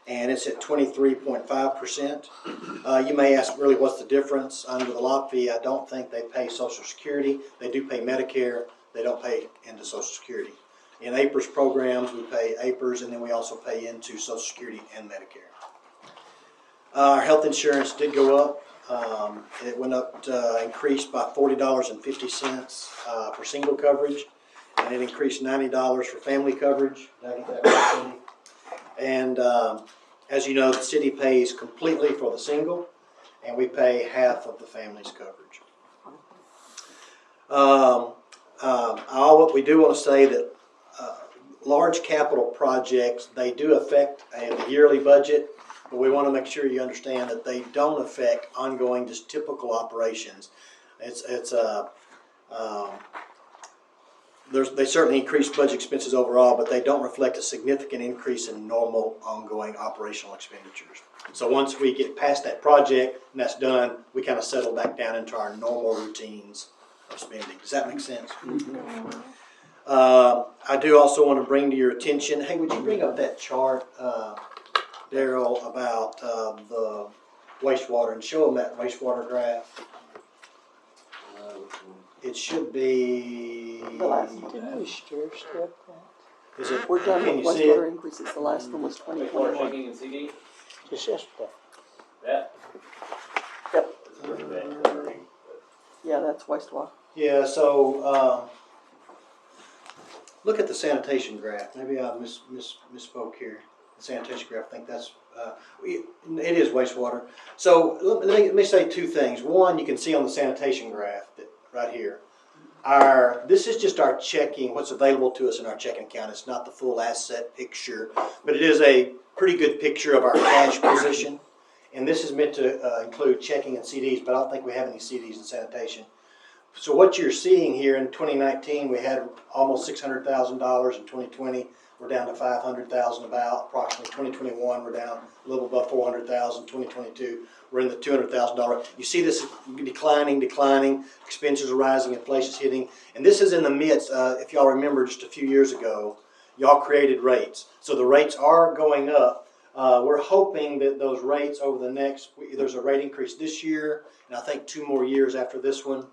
Speaker 13: and it's at 23.5%. You may ask, really, what's the difference? Under the LOPFI, I don't think they pay Social Security. They do pay Medicare. They don't pay into Social Security. In APRS programs, we pay APRS, and then we also pay into Social Security and Medicare. Our health insurance did go up. It went up, increased by $40.50 for single coverage, and it increased $90 for family coverage. Did I get that right, Cindy? And as you know, the city pays completely for the single, and we pay half of the family's coverage. We do want to say that large capital projects, they do affect the yearly budget. But we want to make sure you understand that they don't affect ongoing, just typical operations. They certainly increase budget expenses overall, but they don't reflect a significant increase in normal, ongoing operational expenditures. So once we get past that project and that's done, we kind of settle back down into our normal routines of spending. Does that make sense? Mm-hmm. I do also want to bring to your attention, hey, would you bring up that chart, Daryl, about the wastewater, and show them that wastewater graph. It should be.
Speaker 6: The last one.
Speaker 12: Didn't we stir stuff that?
Speaker 13: Is it?
Speaker 6: We're done
Speaker 13: Can
Speaker 6: with
Speaker 13: you see
Speaker 6: wastewater
Speaker 13: it?
Speaker 6: increases. The last one was
Speaker 14: Wastewater
Speaker 6: 2021.
Speaker 14: checking and CD?
Speaker 12: Just yesterday.
Speaker 14: That.
Speaker 6: Yep.
Speaker 14: That.
Speaker 6: Yeah, that's wastewater.
Speaker 13: Yeah. So look at the sanitation graph. Maybe I misspoke here. The sanitation graph. I think that's. It is wastewater. So let me say two things. One, you can see on the sanitation graph that right here. This is just our checking, what's available to us in our checking account. It's not the full asset picture, but it is a pretty good picture of our cash position. And this is meant to include checking and CDs, but I don't think we have any CDs in sanitation. So what you're seeing here in 2019, we had almost $600,000. In 2020, we're down to $500,000 about. Approximately 2021, we're down a little above $400,000. 2022, we're in the $200,000. You see this declining. Expenses are rising, inflation's hitting. And this is in the midst, if y'all remember just a few years ago, y'all created rates. So the rates are going up. We're hoping that those rates over the next, there's a rate increase this year, and I think 2 more years after this one,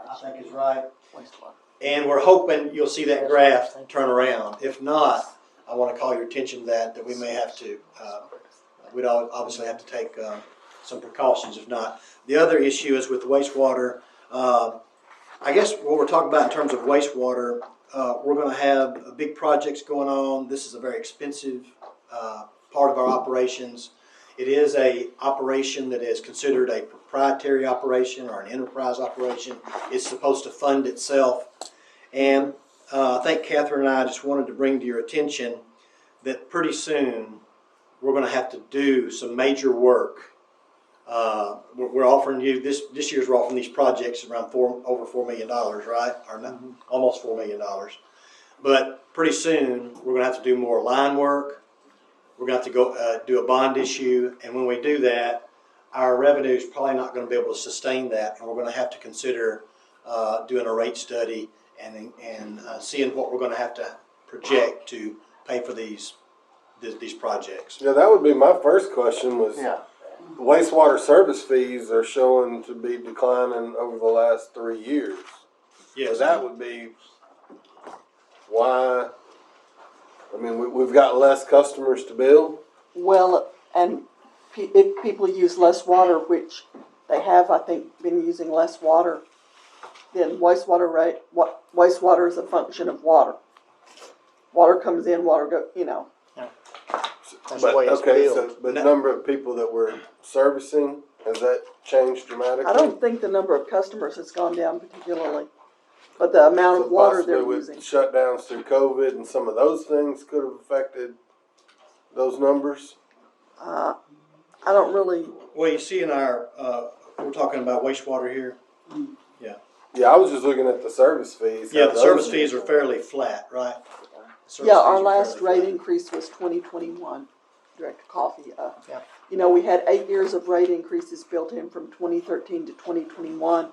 Speaker 13: I think is right.
Speaker 6: Wastewater.
Speaker 13: And we're hoping you'll see that graph turn around. If not, I want to call your attention to that we may have to, we'd obviously have to take some precautions if not. The other issue is with wastewater. I guess what we're talking about in terms of wastewater, we're going to have big projects going on. This is a very expensive part of our operations. It is a operation that is considered a proprietary operation or an enterprise operation. It's supposed to fund itself. And I think Catherine and I just wanted to bring to your attention that pretty soon we're going to have to do some major work. We're offering you, this year's we're offering these projects around over $4 million, right? Or not, almost $4 million. But pretty soon, we're gonna have to do more line work. We're gonna have to go, do a bond issue, and when we do that, our revenue is probably not gonna be able to sustain that, and we're gonna have to consider, doing a rate study and seeing what we're gonna have to project to pay for these projects.
Speaker 11: Yeah, that would be my first question was,
Speaker 3: Yeah.
Speaker 11: wastewater service fees are showing to be declining over the last 3 years.
Speaker 13: Yes.
Speaker 11: So that would be why, I mean, we've got less customers to bill.
Speaker 6: Well, and if people use less water, which they have, I think, been using less water, then wastewater rate, wastewater is a function of water. Water comes in, water go, you know.
Speaker 12: That's
Speaker 11: But,
Speaker 12: the way it's
Speaker 11: okay,
Speaker 12: billed.
Speaker 11: so, but number of people that we're servicing, has that changed dramatically?
Speaker 6: I don't think the number of customers has gone down particularly, but the amount
Speaker 11: So
Speaker 6: of water
Speaker 11: possibly
Speaker 6: they're
Speaker 11: with
Speaker 6: using.
Speaker 11: shutdowns through COVID and some of those things could have affected those numbers?
Speaker 6: I don't really,
Speaker 13: Well, you see in our, we're talking about wastewater here.
Speaker 11: Yeah, I was just looking at the service fees.
Speaker 13: Yeah,
Speaker 11: how
Speaker 13: the
Speaker 11: those-
Speaker 13: service fees are fairly flat, right? Service
Speaker 6: yeah, our
Speaker 13: fees are
Speaker 6: last
Speaker 13: fairly
Speaker 6: rate
Speaker 13: flat.
Speaker 6: increase was 2021, Director Coffee.
Speaker 12: Yeah.
Speaker 6: You know, we had 8 years of rate increases built in from 2013 to 2021.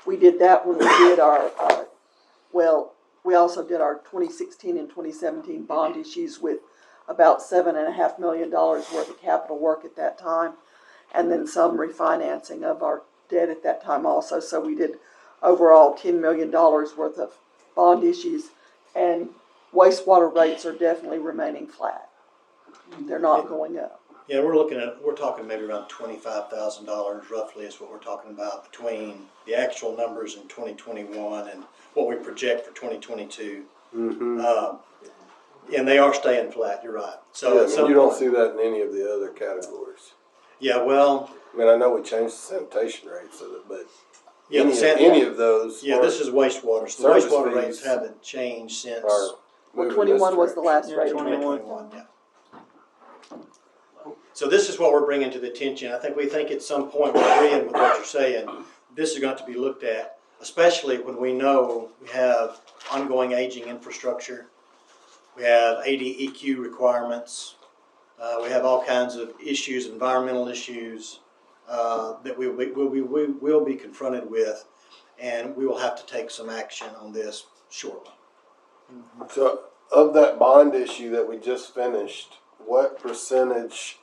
Speaker 6: We did that when we did our, we also did our 2016 and 2017 bond issues with about $7.5 million worth of capital work at that time, and then some refinancing of our debt at that time also. So we did overall $10 million worth of bond issues, and wastewater rates are definitely remaining flat. They're not going up.
Speaker 13: Yeah, we're talking maybe around $25,000 roughly is what we're talking about between the actual numbers in 2021 and what we project for 2022.
Speaker 11: Mm-hmm.
Speaker 13: And they are staying flat, you're right. So
Speaker 11: Yeah, I
Speaker 13: at
Speaker 11: mean,
Speaker 13: some
Speaker 11: you don't
Speaker 13: point-
Speaker 11: see that in any of the other categories.
Speaker 13: Yeah, well,
Speaker 11: I mean, I know we changed the sanitation rates of it, but
Speaker 13: yeah,
Speaker 11: any of those
Speaker 13: yeah, this is wastewater. So the
Speaker 11: service
Speaker 13: wastewater
Speaker 11: fees
Speaker 13: rates haven't changed since
Speaker 11: are
Speaker 6: Well,
Speaker 11: moving
Speaker 6: 21
Speaker 11: this
Speaker 6: was the
Speaker 11: direction.
Speaker 6: last rate.
Speaker 13: 2021. Yeah. So this is what we're bringing to the attention. I think we think at some point we're agreeing with what you're saying. This is going to be looked at, especially when we know we have ongoing aging infrastructure. We have ADEQ requirements. We have all kinds of issues, environmental issues that we will be confronted with, and we will have to take some action on this shortly.
Speaker 11: So, of that bond issue that we just finished, what percentage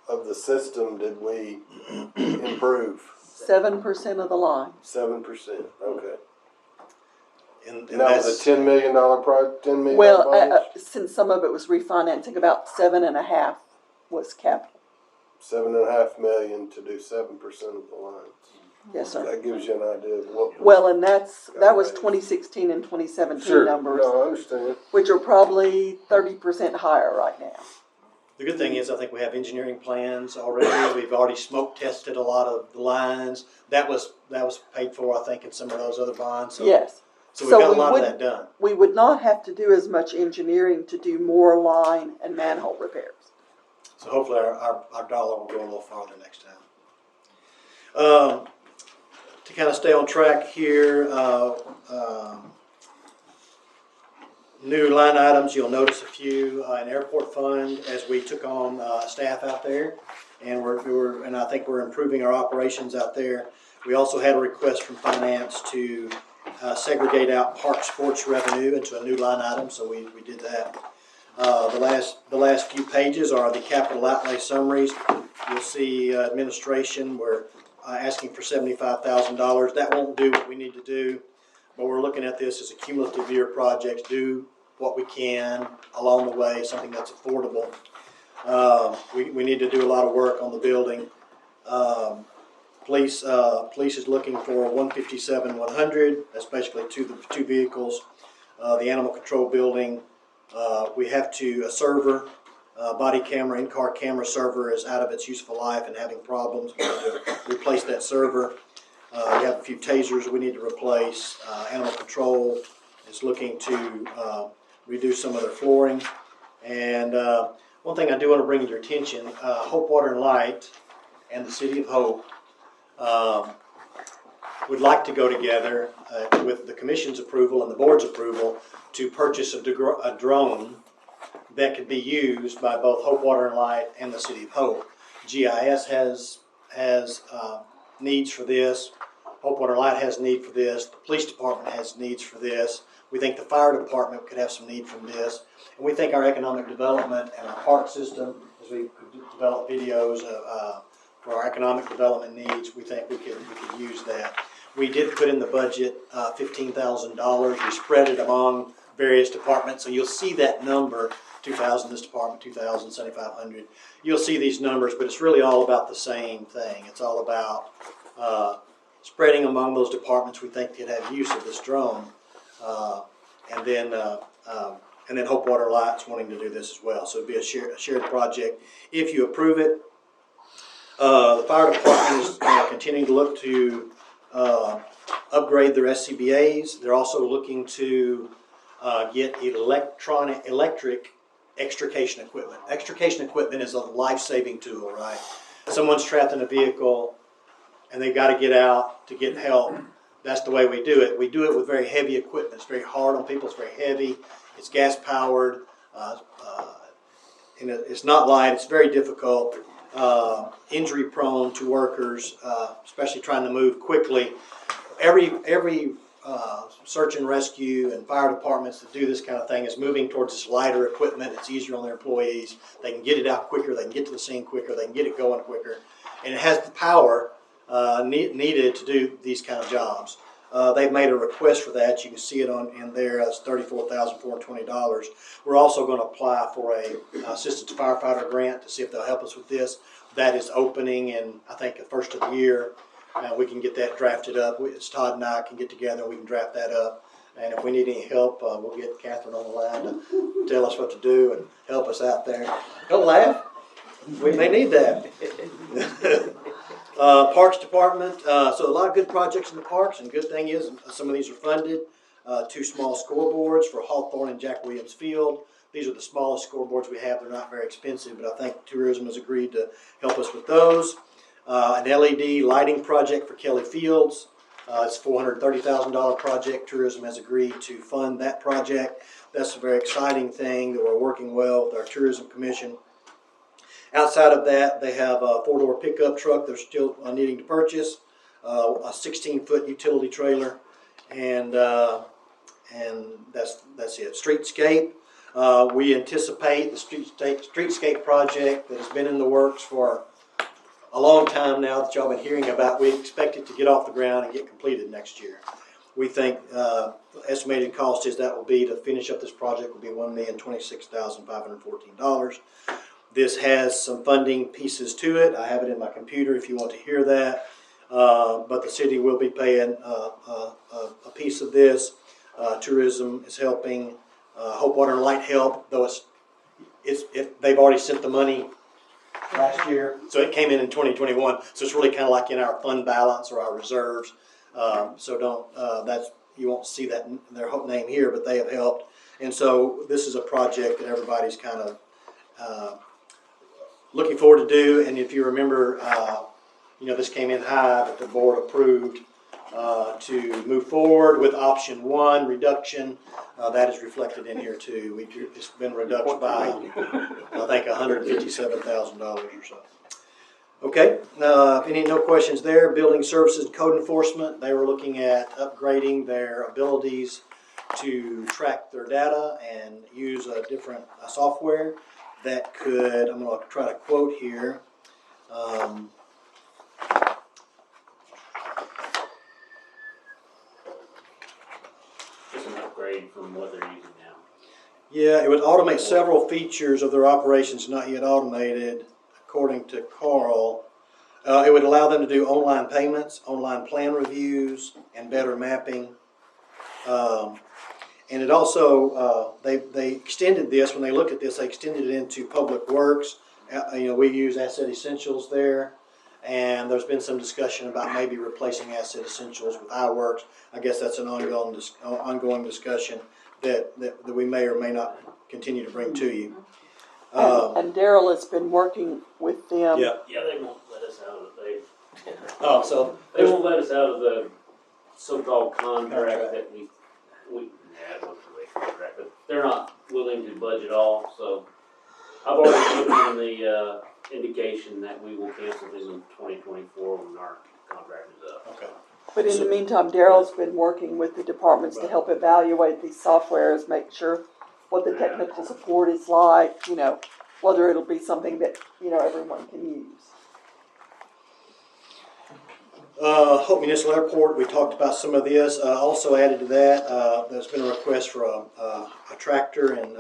Speaker 11: of the system did we improve?
Speaker 6: 7% of the line.
Speaker 11: 7%. Okay.
Speaker 13: And
Speaker 11: And that was a $10 million $10 million
Speaker 6: Well,
Speaker 11: bond
Speaker 6: since some of it was refinancing, about 7.5 was capital.
Speaker 11: $7.5 million to do 7% of the lines.
Speaker 6: Yes, sir.
Speaker 11: That gives you an idea of what.
Speaker 6: Well, and that was 2016 and 2017
Speaker 11: Sure.
Speaker 6: numbers,
Speaker 11: No, I understand.
Speaker 6: which are probably 30% higher right now.
Speaker 13: the good thing is I think we have engineering plans already. We've already smoke tested a lot of the lines. That was paid for, I think, in some of those other bonds. So,
Speaker 6: Yes.
Speaker 13: So we've got a
Speaker 6: we
Speaker 13: lot of
Speaker 6: would-
Speaker 13: that done.
Speaker 6: We would not have to do as much engineering to do more line and manhole repairs.
Speaker 13: So hopefully our dollar will go a little farther next time. To kind of stay on track here, new line items, you'll notice a few in airport fund as we took on staff out there, and and I think we're improving our operations out there. We also had a request from finance to segregate out park sports revenue into a new line item, so we did that. The last few pages are the capital outlay summaries. You'll see administration, we're asking for $75,000. That won't do what we need to do, but we're looking at this as a cumulative year project, do what we can along the way, something that's affordable. We need to do a lot of work on the building. Police is looking for 157-100, especially two vehicles. The animal control building, we have a server, body camera, in-car camera server is out of its useful life and having problems. We need to replace that server. We have a few tasers we need to replace. Animal control is looking to redo some of their flooring. And one thing I do want to bring to your attention, Hope Water and Light and the City of Hope would like to go together with the commission's approval and the board's approval to purchase a drone that could be used by both Hope Water and Light and the City of Hope. GIS has needs for this. Hope Water and Light has need for this. The police department has needs for this. We think the fire department could have some need from this. And we think our economic development and our park system, as we develop videos for our economic development needs, we think we could use that. We did put in the budget $15,000. We spread it among various departments, so you'll see that number, 2,000 this department, 2,000, 7,500. You'll see these numbers, but it's really all about the same thing. It's all about spreading among those departments we think could have use of this drone, and then Hope Water Light's wanting to do this as well. So it'd be a shared project if you approve it. The fire department is continuing to look to upgrade their SCBA's. They're also looking to get electric extrication equipment. Extrication equipment is a life-saving tool, right? Someone's trapped in a vehicle and they've got to get out to get help. That's the way we do it. We do it with very heavy equipment. It's very hard on people. It's very heavy. It's gas-powered. And it's not light. It's very difficult. Injury-prone to workers, especially trying to move quickly. Every search and rescue and fire departments that do this kind of thing is moving towards this lighter equipment. It's easier on their employees. They can get it out quicker. They can get to the scene quicker. They can get it going quicker. And it has the power needed to do these kind of jobs. They've made a request for that. You can see it in there. It's $34,420. We're also going to apply for a assistant firefighter grant to see if they'll help us with this. That is opening in, I think, the first of the year. We can get that drafted up. Todd and I can get together and we can draft that up. And if we need any help, we'll get Catherine on the line to tell us what to do and help us out there. Don't laugh. We may need that. Parks Department, so a lot of good projects in the parks, and good thing is some of these are funded. 2 small scoreboards for Hawthorne and Jack Williams Field. These are the smallest scoreboards we have. They're not very expensive, but I think tourism has agreed to help us with those. An LED lighting project for Kelly Fields. It's a $430,000 project. Tourism has agreed to fund that project. That's a very exciting thing that we're working well with our Tourism Commission. Outside of that, they have a 4-door pickup truck they're still needing to purchase, a 16-foot utility trailer, and that's it. Streetscape, we anticipate the Streetscape project that has been in the works for a long time now that y'all been hearing about. We expect it to get off the ground and get completed next year. We think estimated cost is that will be to finish up this project will be $1,026,514. This has some funding pieces to it. I have it in my computer if you want to hear that. But the city will be paying a piece of this. Tourism is helping. Hope Water and Light help, though they've already sent the money last year, so it came in 2021. So it's really kind of like in our fund balance or our reserves. So you won't see that their name here, but they have helped. And so this is a project that everybody's kind of looking forward to do. And if you remember, this came in high, but the board approved to move forward with option 1 reduction. That is reflected in here too. It's been reduced by I think $157,000 or so. Okay, no questions there. Building services and code enforcement, they were looking at upgrading their abilities to track their data and use a different software that could, I'm going to try to quote here.
Speaker 14: It's an upgrade from what they're using now.
Speaker 13: Yeah, it would automate several features of their operations not yet automated, according to Carl. It would allow them to do online payments, online plan reviews, and better mapping. And it also, they extended this, when they looked at this, they extended it into public works. We use Asset Essentials there. And there's been some discussion about maybe replacing Asset Essentials with iWorks. I guess that's an ongoing discussion that we may or may not continue to bring to you.
Speaker 6: And Daryl has been working with them.
Speaker 13: Yeah.
Speaker 14: Yeah, they won't let us out of
Speaker 13: Oh, so
Speaker 14: they won't let us out of the so-called contract that we, yeah, it wasn't really a contract, but they're not willing to budget all, so I've already given them the, indication that we will cancel them in 2024 when our contract is up.
Speaker 13: Okay.
Speaker 6: But in the meantime, Daryl's been working with the departments to help evaluate these softwares, make sure what the technical support is like, you know, whether it'll be something that, you know, everyone can use.
Speaker 13: Hope Municipal Airport, we talked about some of this. Also added to that, there's been a request for a tractor and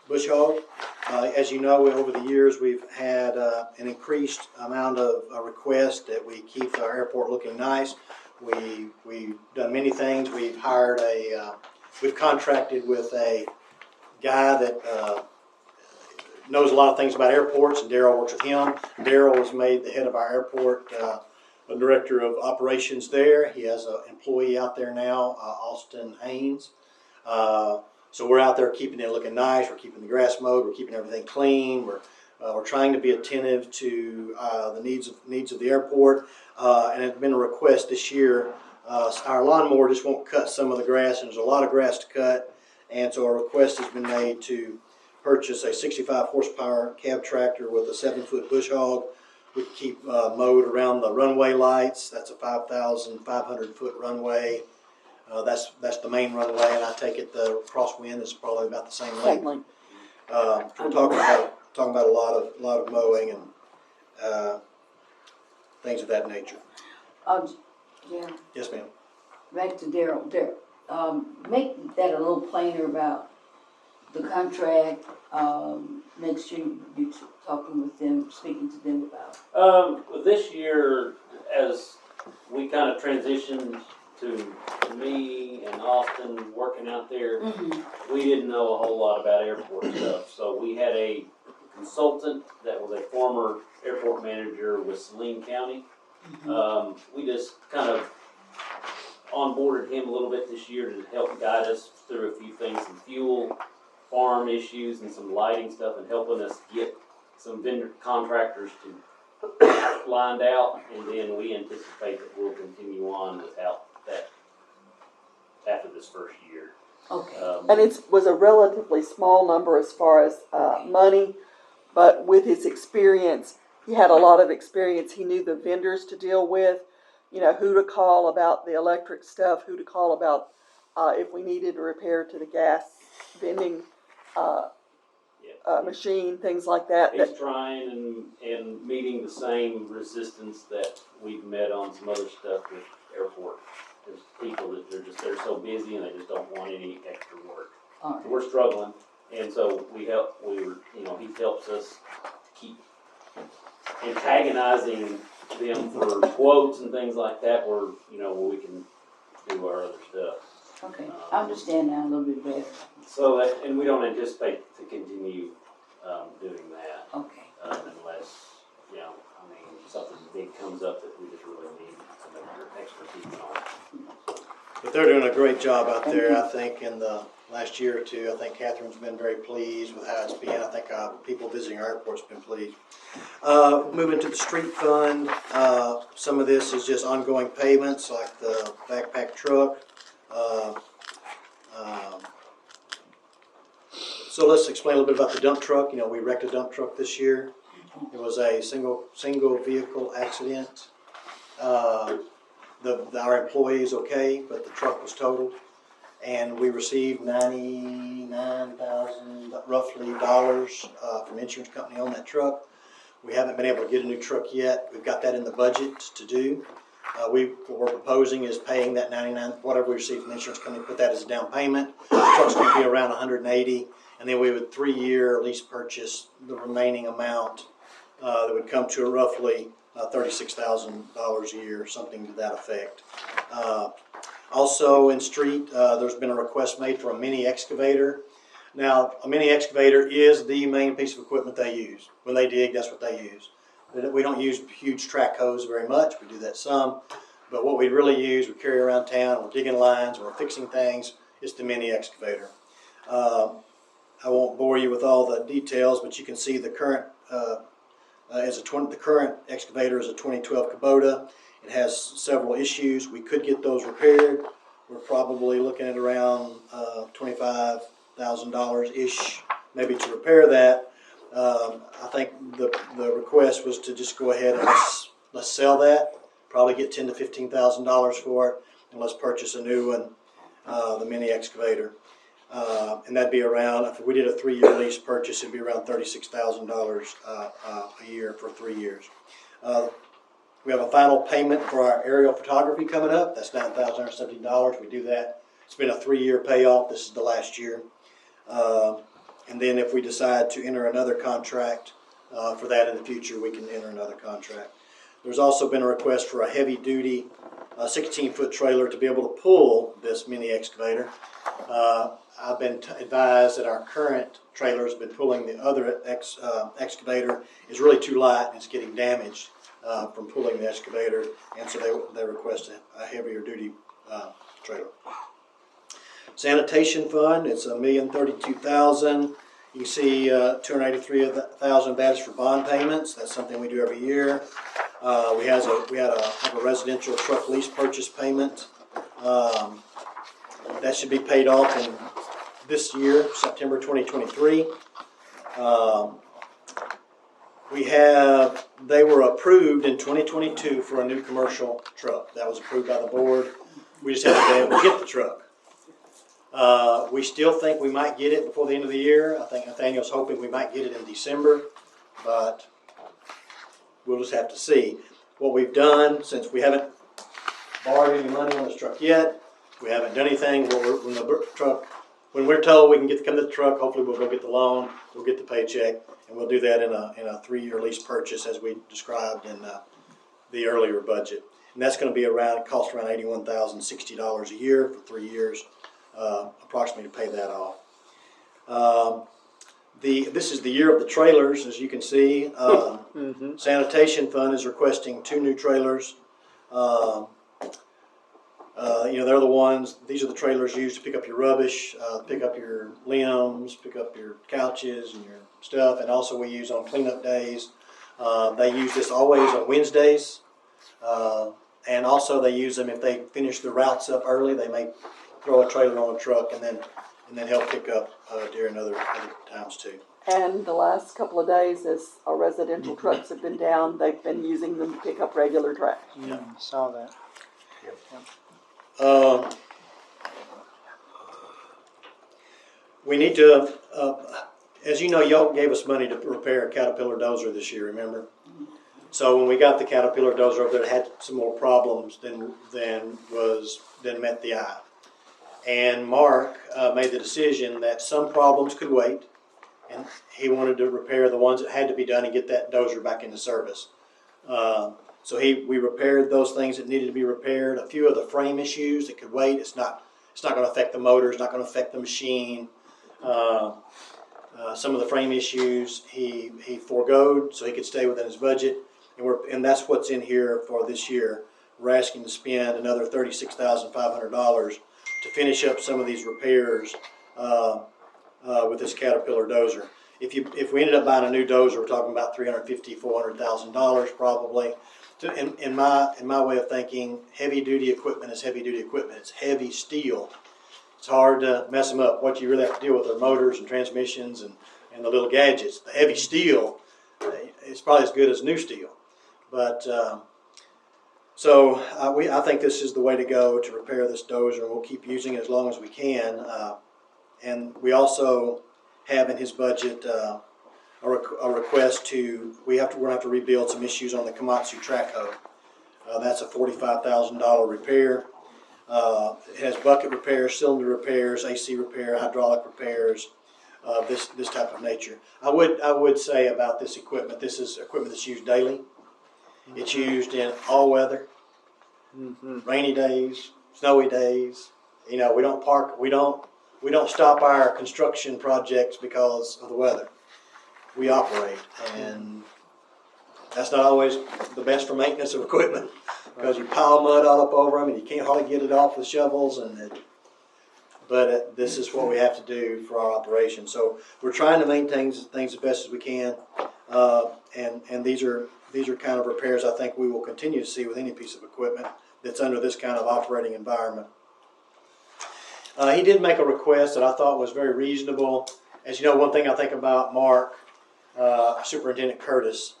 Speaker 13: bush hog. As you know, over the years, we've had an increased amount of requests that we keep our airport looking nice. We've done many things. We've hired we've contracted with a guy that knows a lot of things about airports, and Daryl works with him. Daryl was made the head of our airport, a director of operations there. He has an employee out there now, Austin Haynes. So we're out there keeping it looking nice. We're keeping the grass mowed. We're keeping everything clean. We're trying to be attentive to the needs of the airport. And it's been a request this year. Our lawnmower just won't cut some of the grass, and there's a lot of grass to cut. And so a request has been made to purchase a 65 horsepower cab tractor with a 7-foot bush hog. We keep mowed around the runway lights. That's a 5,500 foot runway. That's the main runway, and I take it the crosswind is probably about the same length. We're talking about a lot of mowing and things of that nature.
Speaker 2: Yeah,
Speaker 13: Yes, ma'am.
Speaker 2: back to Daryl. Make that a little plainer about the contract. Make sure you're talking with them, speaking to them about.
Speaker 14: This year, as we kind of transitioned to me and Austin working out there, we didn't know a whole lot about airport stuff. So we had a consultant that was a former airport manager with Saline County. We just kind of onboarded him a little bit this year to help guide us through a few things, some fuel farm issues and some lighting stuff, and helping us get some vendor contractors to lined out, and then we anticipate that we'll continue on without that after this first year.
Speaker 2: Okay.
Speaker 6: And it was a relatively small number as far as money, but with his experience, he had a lot of experience. He knew the vendors to deal with, you know, who to call about the electric stuff, who to call about if we needed a repair to the gas vending machine, things like that.
Speaker 14: He's trying and meeting the same resistance that we've met on some other stuff with airport. There's people that they're so busy and they just don't want any extra work.
Speaker 2: All right.
Speaker 14: We're struggling, and so he helps us keep antagonizing them for quotes and things like that, where we can do our other stuff.
Speaker 2: Okay, I understand now a little bit better.
Speaker 14: So that, and we don't anticipate to continue doing that.
Speaker 2: Okay.
Speaker 14: Unless, something big comes up that we just really need some expertise on.
Speaker 13: But they're doing a great job out there, I think, in the last year or two. I think Catherine's been very pleased with how it's been. I think people visiting our airport's been pleased. Moving to the street fund, some of this is just ongoing payments, like the backpack truck. So let's explain a little bit about the dump truck. We wrecked a dump truck this year. It was a single vehicle accident. Our employee is okay, but the truck was totaled, and we received $99,000 roughly from the insurance company on that truck. We haven't been able to get a new truck yet. We've got that in the budget to do. What we're proposing is paying that $99,000, whatever we receive from the insurance company, put that as a down payment. The truck's going to be around $180,000, and then we would 3-year lease purchase the remaining amount. That would come to roughly $36,000 a year, something to that effect. Also in street, there's been a request made for a mini excavator. Now, a mini excavator is the main piece of equipment they use. When they dig, that's what they use. We don't use huge track hoes very much. We do that some. But what we really use, we carry around town, we're digging lines, we're fixing things, it's the mini excavator. I won't bore you with all the details, but you can see the current the current excavator is a 2012 Kubota, It has several issues. We could get those repaired. We're probably looking at around $25,000-ish, maybe to repair that. I think the request was to just go ahead and let's sell that. Probably get $10,000 to $15,000 for it, and let's purchase a new one, the mini excavator. And that'd be around, if we did a 3-year lease purchase, it'd be around $36,000 a year for 3 years. We have a final payment for our aerial photography coming up. That's $9,170. We do that. It's been a 3-year payoff. This is the last year. And then if we decide to enter another contract for that in the future, we can enter another contract. There's also been a request for a heavy-duty 16-foot trailer to be able to pull this mini excavator. I've been advised that our current trailer has been pulling the other excavator is really too light and it's getting damaged from pulling the excavator, and so they request a heavier duty trailer. Sanitation fund, it's $1,032,000. You can see $283,000 of that is for bond payments. That's something we do every year. We have a residential truck lease purchase payment. That should be paid off in this year, September 2023. They were approved in 2022 for a new commercial truck. That was approved by the board. We just haven't been able to get the truck. We still think we might get it before the end of the year. I think Nathaniel's hoping we might get it in December, but we'll just have to see. What we've done, since we haven't borrowed any money on this truck yet, we haven't done anything. When we're told we can come to the truck, hopefully we'll go get the loan, we'll get the paycheck, and we'll do that in a 3-year lease purchase as we described in the earlier budget. And that's going to be cost around $81,060 a year for 3 years, approximately, to pay that off. This is the year of the trailers, as you can see. Sanitation fund is requesting 2 new trailers. They're the ones, these are the trailers used to pick up your rubbish, pick up your limbs, pick up your couches and your stuff, and also we use on cleanup days. They use this always on Wednesdays, and also they use them if they finish their routes up early. They may throw a trailer on a truck and then help pick up during other times too.
Speaker 6: And the last couple of days, as our residential trucks have been down, they've been using them to pick up regular trash.
Speaker 12: Yeah, saw that.
Speaker 13: We need to, as you know, y'all gave us money to repair a Caterpillar dozer this year, remember? So when we got the Caterpillar dozer over there, it had some more problems than met the eye. And Mark made the decision that some problems could wait, and he wanted to repair the ones that had to be done and get that dozer back into service. So we repaired those things that needed to be repaired. A few of the frame issues that could wait. It's not going to affect the motor. It's not going to affect the machine. Some of the frame issues he foregoed so he could stay within his budget, and that's what's in here for this year. We're asking to spend another $36,500 to finish up some of these repairs with this Caterpillar dozer. If we ended up buying a new dozer, we're talking about $350,000, $400,000 probably. In my way of thinking, heavy duty equipment is heavy duty equipment. It's heavy steel. It's hard to mess them up. What you really have to deal with are motors and transmissions and the little gadgets. The heavy steel, it's probably as good as new steel. But I think this is the way to go to repair this dozer, and we'll keep using it as long as we can. And we also have in his budget a request we're going to have to rebuild some issues on the Komatsu track hoe. That's a $45,000 repair. It has bucket repairs, cylinder repairs, AC repair, hydraulic repairs, this type of nature. I would say about this equipment, this is equipment that's used daily. It's used in all weather, rainy days, snowy days. We don't park. We don't stop our construction projects because of the weather. We operate, and that's not always the best for maintenance of equipment because you pile mud all up over them and you can't hardly get it off with shovels. But this is what we have to do for our operation. So we're trying to maintain things as best as we can, and these are these are kind of repairs I think we will continue to see with any piece of equipment that's under this kind of operating environment. He did make a request that I thought was very reasonable. As you know, one thing I think about Mark, Superintendent Curtis,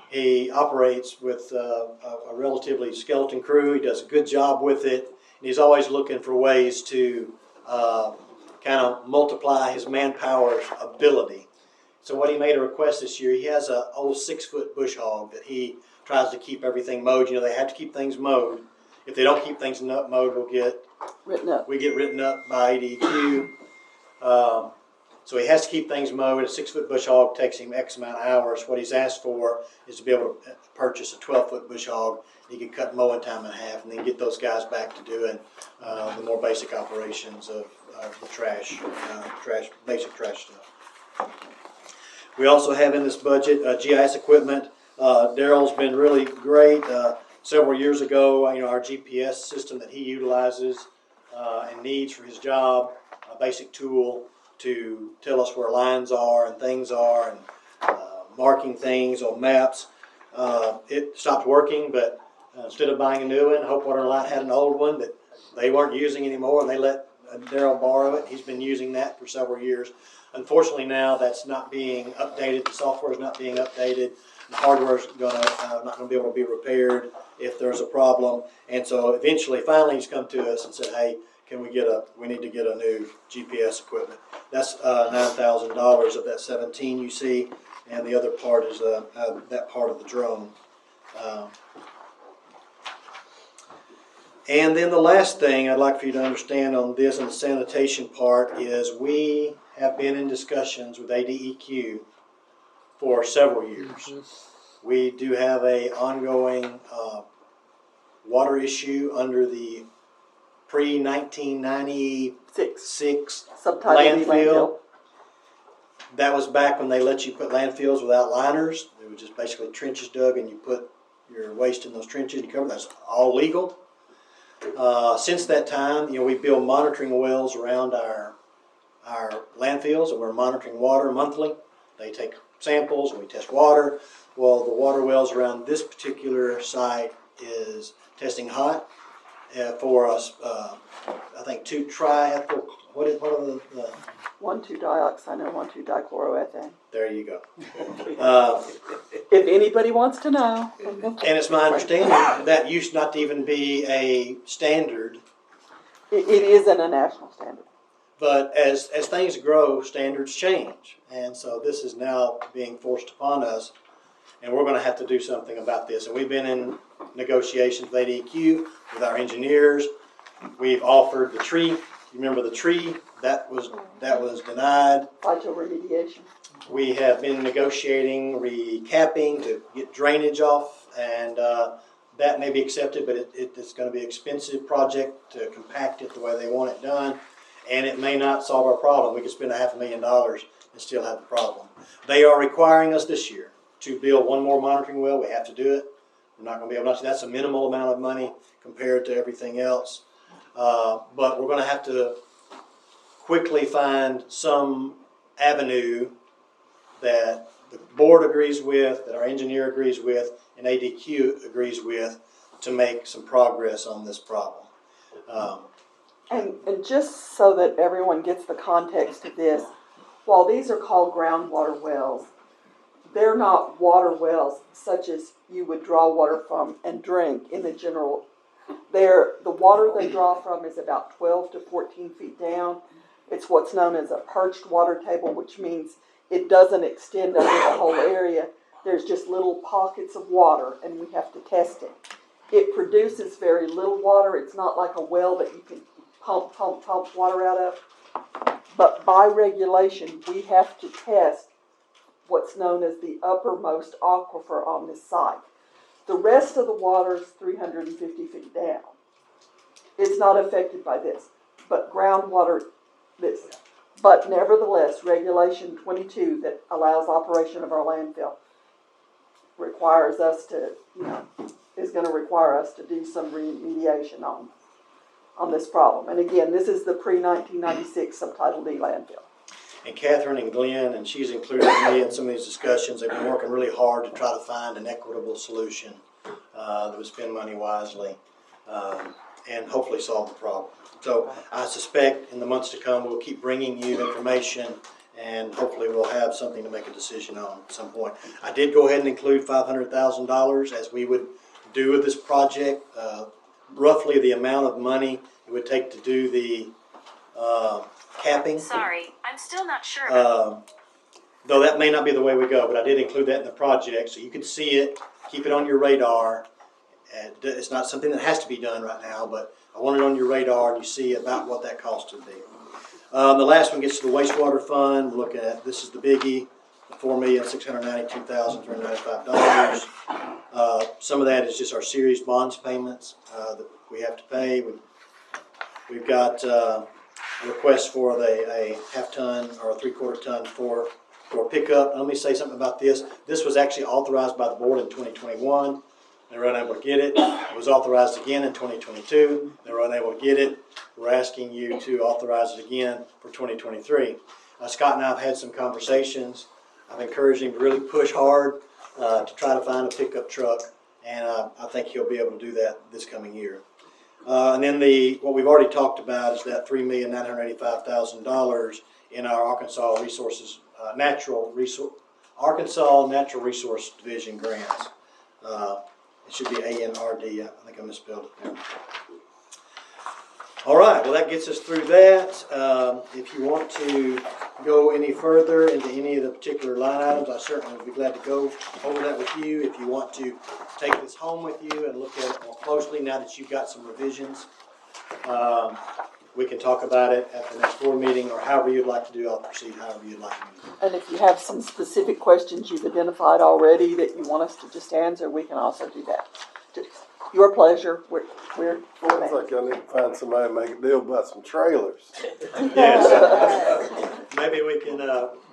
Speaker 13: he operates with a relatively skeleton crew. He does a good job with it, and he's always looking for ways to kind of multiply his manpower's ability. So what he made a request this year, he has an old 6-foot bush hog that he tries to keep everything mowed. You know, they have to keep things mowed. If they don't keep things mowed, we get written up by ADQ. So he has to keep things mowed. A 6-foot bush hog takes him X amount of hours. What he's asked for is to be able to purchase a 12-foot bush hog. He can cut mowing time in half and then get those guys back to doing the more basic operations of the basic trash stuff. We also have in this budget GIS equipment. Daryl's been really great. Several years ago, you know, our GPS system that he utilizes and needs for his job, a basic tool to tell us where lines are and things are, and marking things on maps. It stopped working, but instead of buying a new one, Hope Water and Light had an old one that they weren't using anymore, and they let Daryl borrow it. He's been using that for several years. Unfortunately, now that's not being updated. The software is not being updated. The hardware is not going to be able to be repaired if there's a problem. And so eventually, finally, he's come to us and said, "Hey, we need to get a new GPS equipment." That's $9,000 of that 17 you see, and the other part is that part of the drone. And then the last thing I'd like for you to understand on this and the sanitation part is we have been in discussions with ADEQ for several years. We do have an ongoing water issue under the pre-1996 landfill. That was back when they let you put landfills without liners. It was just basically trenches dug and you put your waste in those trenches and you cover. That's all legal. Since that time, you know, we build monitoring wells around our landfills, and we're monitoring water monthly. They take samples and we test water. Well, the water wells around this particular site is testing hot for us. I think 2-triethyl. What are the
Speaker 6: 1,2-dioxano, 1,2-dichloroethane.
Speaker 13: There you go.
Speaker 6: If anybody wants to know.
Speaker 13: And it's my understanding that used not to even be a standard.
Speaker 6: It isn't a national standard.
Speaker 13: But as things grow, standards change. And so this is now being forced upon us, and we're going to have to do something about this. And we've been in negotiations with ADEQ, with our engineers. We've offered the tree. You remember the tree? That was denied.
Speaker 6: Phytoremediation.
Speaker 13: We have been negotiating recapping to get drainage off, and that may be accepted, but it's going to be an expensive project to compact it the way they want it done, and it may not solve our problem. We could spend $500,000 and still have the problem. They are requiring us this year to build one more monitoring well. We have to do it. We're not going to be able to. That's a minimal amount of money compared to everything else, but we're going to have to quickly find some avenue that the board agrees with, that our engineer agrees with, and ADQ agrees with to make some progress on this problem.
Speaker 6: And just so that everyone gets the context of this, while these are called groundwater wells, they're not water wells such as you would draw water from and drink in the general. The water they draw from is about 12 to 14 feet down. It's what's known as a perched water table, which means it doesn't extend over the whole area. There's just little pockets of water, and we have to test it. It produces very little water. It's not like a well that you can pump water out of. But by regulation, we have to test what's known as the uppermost aquifer on this site. The rest of the water is 350 feet down. It's not affected by this, but groundwater is. But nevertheless, Regulation 22 that allows operation of our landfill requires us to, is going to require us to do some remediation on this problem. And again, this is the pre-1996 Subtitle D landfill.
Speaker 13: And Catherine and Glenn, and she's included me in some of these discussions, they've been working really hard to try to find an equitable solution that would spend money wisely and hopefully solve the problem. So I suspect in the months to come, we'll keep bringing you information, and hopefully we'll have something to make a decision on at some point. I did go ahead and include $500,000 as we would do with this project, roughly the amount of money it would take to do the capping.
Speaker 15: Sorry, I'm still not sure.
Speaker 13: Though that may not be the way we go, but I did include that in the project so you can see it, keep it on your radar. And it's not something that has to be done right now, but I want it on your radar and you see about what that cost would be. The last one gets to the wastewater fund. Look at, this is the biggie, the $4,692,395. Some of that is just our series bonds payments that we have to pay. We've got a request for a half-ton or a three-quarter ton for pickup. Let me say something about this. This was actually authorized by the board in 2021. They were unable to get it. It was authorized again in 2022. They were unable to get it. We're asking you to authorize it again for 2023. Scott and I have had some conversations. I've encouraged him to really push hard to try to find a pickup truck, and I think he'll be able to do that this coming year. And then what we've already talked about is that $3,985,000 in our Arkansas Natural Resource Division grants. It should be ANRD. I think I misspelled it there. All right, well, that gets us through that. If you want to go any further into any of the particular line items, I certainly would be glad to go over that with you. If you want to take this home with you and look at it more closely now that you've got some revisions, we can talk about it at the next board meeting, or however you'd like to do. I'll proceed however you'd like me to do.
Speaker 6: And if you have some specific questions you've identified already that you want us to just answer, we can also do that. Just your pleasure. We're for
Speaker 11: Sounds
Speaker 6: that.
Speaker 11: like I need to find somebody to make a deal about some trailers.
Speaker 13: Yes. Maybe we can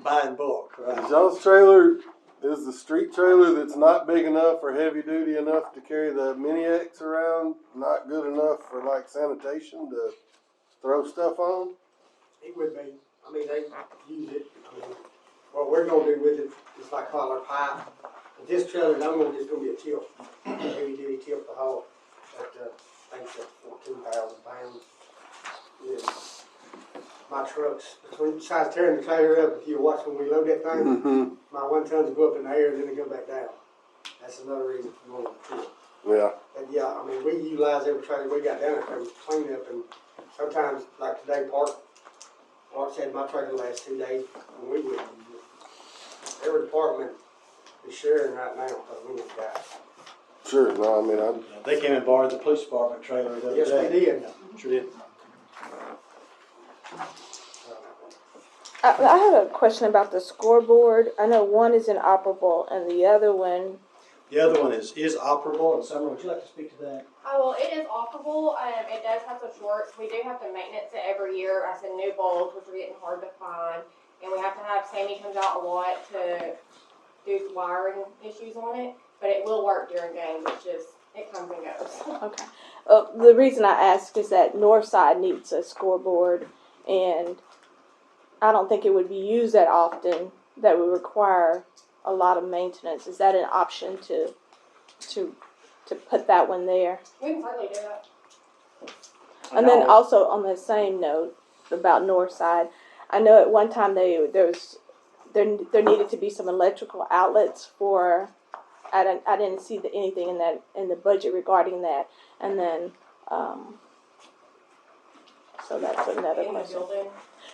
Speaker 13: buy in bulk, right?
Speaker 11: Is y'all's trailer, is the street trailer that's not big enough or heavy duty enough to carry the Mini X around not good enough for like sanitation to throw stuff on?
Speaker 16: It would be. I mean, they use it. I mean, what we're gonna do with it is like holler pipe. But this trailer, I'm gonna just gonna be a tilt, a heavy duty tilt to haul. But I think that's 14,000 pounds. Yeah. My trucks, besides tearing the trailer up, if you watch when we load that thing, my 1 tons go up in the air and then they go back down. That's another reason for going to tilt.
Speaker 11: Yeah.
Speaker 16: But yeah, I mean, we utilize every trailer we got down there for cleanup, and sometimes, like today, Parks had my trailer the last 2 days, and we wouldn't use it. Every department is sharing right now, because we need guys.
Speaker 11: Sure, no, I mean,
Speaker 13: They came and borrowed the police department trailer the other
Speaker 16: Yes,
Speaker 13: day.
Speaker 16: we did.
Speaker 13: Sure did.
Speaker 4: I have a question about the scoreboard. I know one is inoperable and the other one.
Speaker 13: The other one is operable. And Summer, would you like to speak to that?
Speaker 17: Oh, well, it is operable. It does have some shorts. We do have to maintenance it every year. I said new bulbs, which are getting hard to find. And we have to have Sammy comes out a lot to do some wiring issues on it. But it will work during games. It's just, it comes and goes.
Speaker 4: Okay. The reason I ask is that Northside needs a scoreboard, and I don't think it would be used that often. That would require a lot of maintenance. Is that an option to put that one there?
Speaker 17: We can certainly do that.
Speaker 4: And then also on the same note about Northside, I know at one time there needed to be some electrical outlets for. I didn't see anything in the budget regarding that, and then so that's another
Speaker 17: In the
Speaker 4: question.
Speaker 17: building?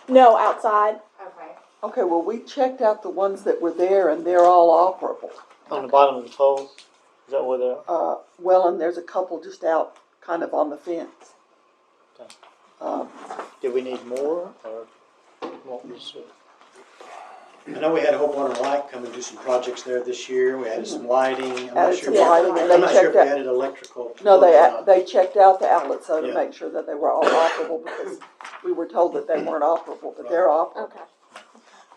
Speaker 4: No, outside.
Speaker 17: Okay.
Speaker 6: Okay, well, we checked out the ones that were there, and they're all operable.
Speaker 12: On the bottom of the poles? Is that where they're?
Speaker 6: Well, and there's a couple just out kind of on the fence.
Speaker 12: Okay.
Speaker 6: Um,
Speaker 12: Do we need more, or what was it?
Speaker 13: I know we had Hope Water Light come and do some projects there this year. We added some lighting. I'm not
Speaker 6: Added
Speaker 13: sure
Speaker 6: some
Speaker 13: if
Speaker 6: lighting, and they
Speaker 13: I'm not sure if
Speaker 6: checked
Speaker 13: we
Speaker 6: out.
Speaker 13: added electrical.
Speaker 6: No,
Speaker 13: or not.
Speaker 6: they checked out the outlets though to
Speaker 13: Yeah.
Speaker 6: make sure that they were all operable, because we were told that they weren't operable, but they're operable.
Speaker 4: Okay.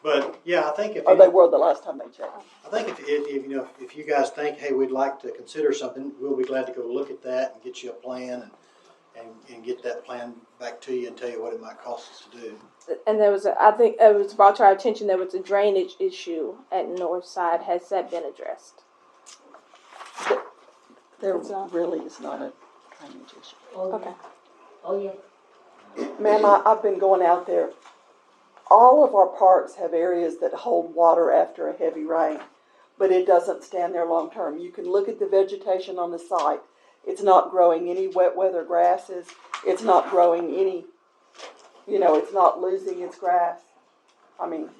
Speaker 13: But yeah, I think if
Speaker 6: Or they were the last time they checked.
Speaker 13: I think if you guys think, hey, we'd like to consider something, we'll be glad to go look at that and get you a plan and get that plan back to you and tell you what it might cost us to do.
Speaker 4: And there was I think it was brought to our attention there was a drainage issue at North Side. Has that been addressed?
Speaker 6: There really is not a drainage issue.
Speaker 4: Okay.
Speaker 2: Oh, yeah.
Speaker 6: Ma'am, I've been going out there. All of our parks have areas that hold water after a heavy rain, but it doesn't stand there long term. You can look at the vegetation on the site. It's not growing any wet weather grasses. It's not growing any, it's not losing its grass. I mean,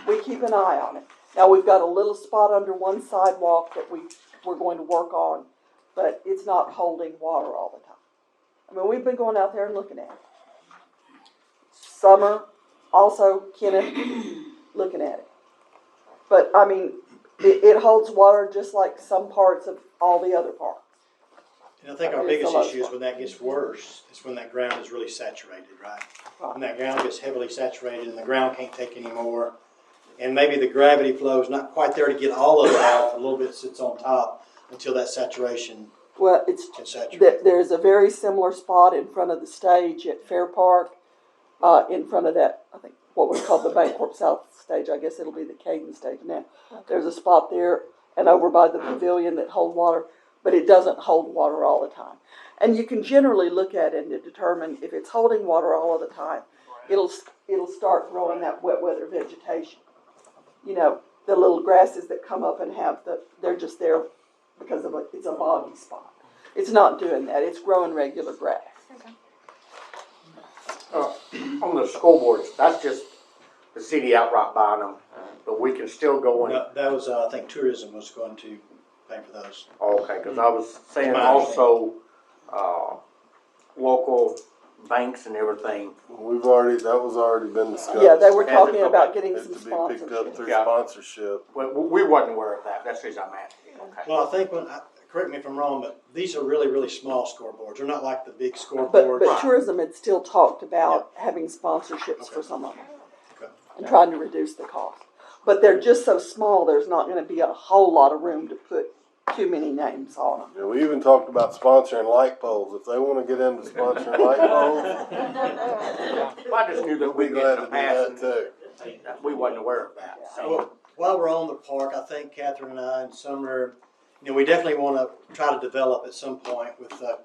Speaker 6: we keep an eye on it. Now, we've got a little spot under one sidewalk that we're going to work on, but it's not holding water all the time. I mean, we've been going out there and looking at it. Summer, also, Kenneth, looking at it. But, I mean, it holds water just like some parts of all the other parks.
Speaker 13: And I think our biggest issue is when that gets worse, is when that ground is really saturated, right? When that ground gets heavily saturated and the ground can't take any more, and maybe the gravity flow is not quite there to get all of it off, a little bit sits on top until that saturation can saturate.
Speaker 6: There's a very similar spot in front of the stage at Fair Park, in front of that, I think, what was called the Bancorp South stage. I guess it'll be the Caden stage now. There's a spot there and over by the pavilion that hold water, but it doesn't hold water all the time. And you can generally look at it and determine if it's holding water all of the time, it'll start growing that wet weather vegetation. The little grasses that come up and they're just there because it's a boggy spot. It's not doing that. It's growing regular grass.
Speaker 3: On the scoreboards, that's just the city outright buying them, but we can still go in.
Speaker 13: No, that was, I think tourism was going to pay for those.
Speaker 3: Okay, because I was saying also, local banks and everything.
Speaker 11: That was already been discussed.
Speaker 6: Yeah, they were talking about getting some
Speaker 11: It's to be picked up
Speaker 6: sponsorship.
Speaker 11: through sponsorship.
Speaker 3: Well, we wasn't aware of that. That's the reason I'm asking. Okay.
Speaker 13: Well, I think correct me if I'm wrong, but these are really, really small scoreboards. They're not like the big
Speaker 6: But
Speaker 13: scoreboards.
Speaker 6: tourism had still talked about having sponsorships for some of them.
Speaker 13: Okay.
Speaker 6: And trying to reduce the cost. But they're just so small, there's not going to be a whole lot of room to put too many names on them.
Speaker 11: Yeah, we even talked about sponsoring light poles. If they want to get into sponsoring light poles,
Speaker 3: Well, I just knew that
Speaker 11: we'll be
Speaker 3: we
Speaker 11: glad
Speaker 3: get
Speaker 11: to
Speaker 3: the
Speaker 11: do that
Speaker 3: pass.
Speaker 11: too.
Speaker 3: We wasn't aware of that. So.
Speaker 13: Well, while we're on the park, I think Catherine and I and Summer, we definitely want to try to develop at some point with the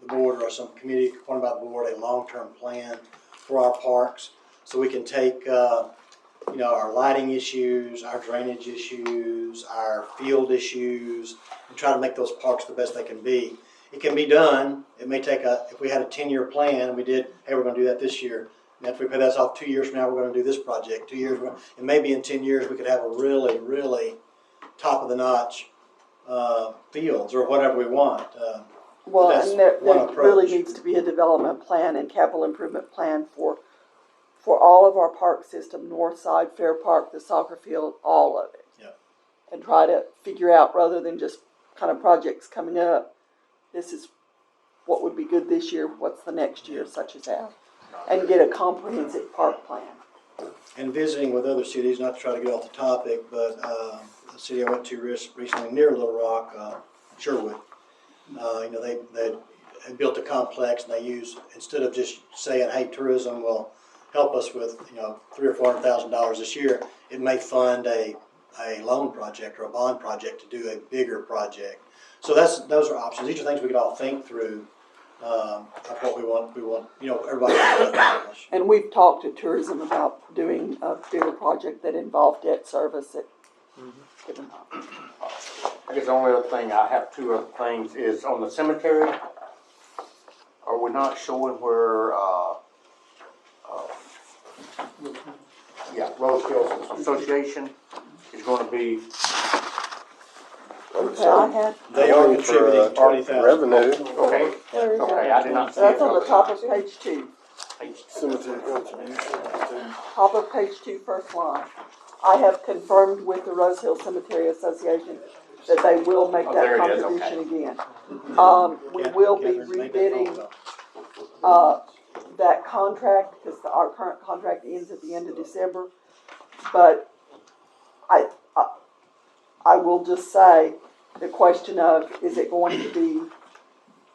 Speaker 13: board or some committee appointed by the board a long-term plan for our parks, so we can take our lighting issues, our drainage issues, our field issues, and try to make those parks the best they can be. It can be done. It may take if we had a 10-year plan, and we did, hey, we're going to do that this year. And if we pay that off 2 years from now, we're going to do this project. 2 years, and maybe in 10 years, we could have a really, really top-of-the-notch fields or whatever we want.
Speaker 6: Well,
Speaker 13: that's
Speaker 6: and there
Speaker 13: one approach.
Speaker 6: really needs to be a development plan and capital improvement plan for all of our park system, North Side, Fair Park, the soccer field, all of it.
Speaker 13: Yeah.
Speaker 6: And try to figure out, rather than just kind of projects coming up, this is what would be good this year, what's the next year, such as that. And get a comprehensive park plan.
Speaker 13: And visiting with other cities, not to try to get off the topic, but the city I went to recently near Little Rock, Sherwood, they had built a complex, and they use, instead of just saying, hey, tourism will help us with $300,000 or $400,000 this year, it may fund a loan project or a bond project to do a bigger project. So those are options. These are things we could all think through. Of what we want, everybody to accomplish.
Speaker 6: And we've talked to tourism about doing a bigger project that involved debt service at given up.
Speaker 3: I guess the only other thing, I have two other things, is on the cemetery, are we not showing where, Rose Hills Association is gonna be.
Speaker 13: They are contributing $20,000
Speaker 11: revenue.
Speaker 3: Okay, okay, I did not see it.
Speaker 6: That's on the top of page 2.
Speaker 11: Cemetery contribution.
Speaker 6: Top of page 2, first line. I have confirmed with the Rose Hill Cemetery Association that they will make that contribution again. We will be rebidding that contract, because our current contract ends at the end of December. But I will just say, the question of, is it going to be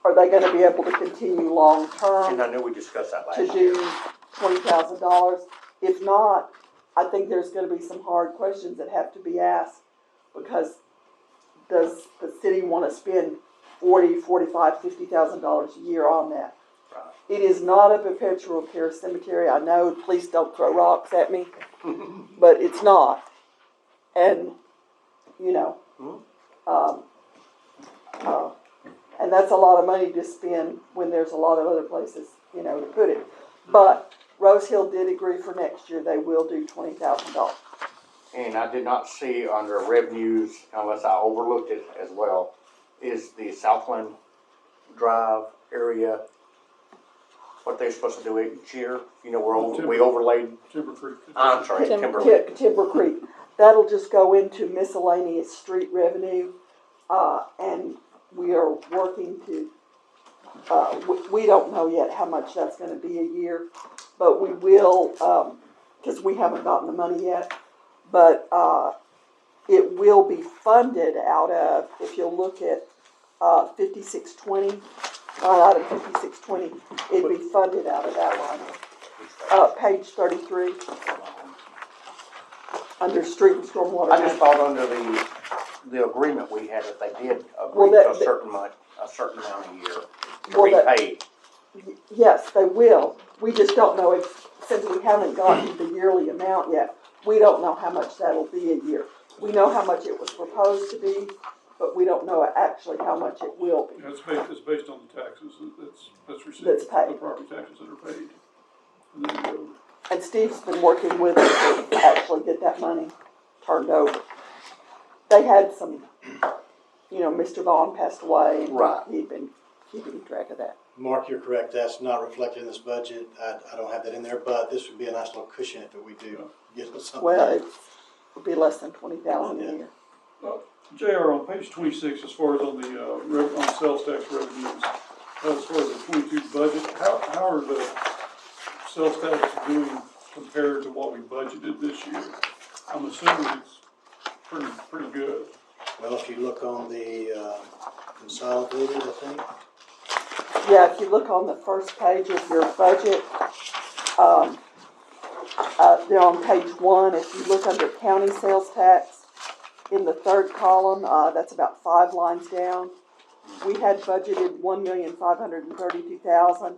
Speaker 6: are they gonna be able to continue long-term
Speaker 3: And I know we discussed that
Speaker 6: to
Speaker 3: last year.
Speaker 6: do $20,000? If not, I think there's gonna be some hard questions that have to be asked, because does the city wanna spend $40,000, $45,000, $50,000 a year on that?
Speaker 3: Right.
Speaker 6: It is not a perpetual care cemetery, I know, please don't throw rocks at me, but it's not. And, you know, and that's a lot of money to spend when there's a lot of other places, you know, to put it. But Rose Hill did agree for next year, they will do $20,000.
Speaker 3: And I did not see under revenues, unless I overlooked it as well, is the Southland Drive area, what they're supposed to do each year. You know, we overlaid,
Speaker 8: Timber Creek.
Speaker 3: I'm sorry, Timber.
Speaker 6: Timber Creek. That'll just go into miscellaneous street revenue, and we are working to, we don't know yet how much that's gonna be a year, but we will, cause we haven't gotten the money yet, but, it will be funded out of, if you'll look at, 5620, line item 5620, it'd be funded out of that line. Page 33. Under street and stormwater.
Speaker 3: I just thought under the agreement we had, that they did agree
Speaker 6: Well,
Speaker 3: to a certain amount a year to
Speaker 6: Well,
Speaker 3: repay.
Speaker 6: Yes, they will. We just don't know if, since we haven't gotten the yearly amount yet, we don't know how much that'll be a year. We know how much it was proposed to be, but we don't know actually how much it will be.
Speaker 8: Yeah, it's based on the taxes that's received.
Speaker 6: That's paid.
Speaker 8: The property taxes that are paid. And then,
Speaker 6: And Steve's been working with us to actually get that money turned over. They had some, you know, Mr. Vaughn passed away, and
Speaker 3: Right.
Speaker 6: he'd been keeping track of that.
Speaker 13: Mark, you're correct, that's not reflected in this budget, I don't have that in there, but this would be a nice little cushion if we do get something.
Speaker 6: Well, it would be less than 20,000 a year.
Speaker 8: JR, on page 26, as far as on the, on sales tax revenues, as far as the 22 budget, how are the sales tax doing compared to what we budgeted this year? I'm assuming it's pretty good.
Speaker 13: Well, if you look on the consolidated, I think.
Speaker 6: Yeah, if you look on the first page of your budget, there on page 1, if you look under county sales tax, in the third column, that's about 5 lines down. We had budgeted $1,532,000,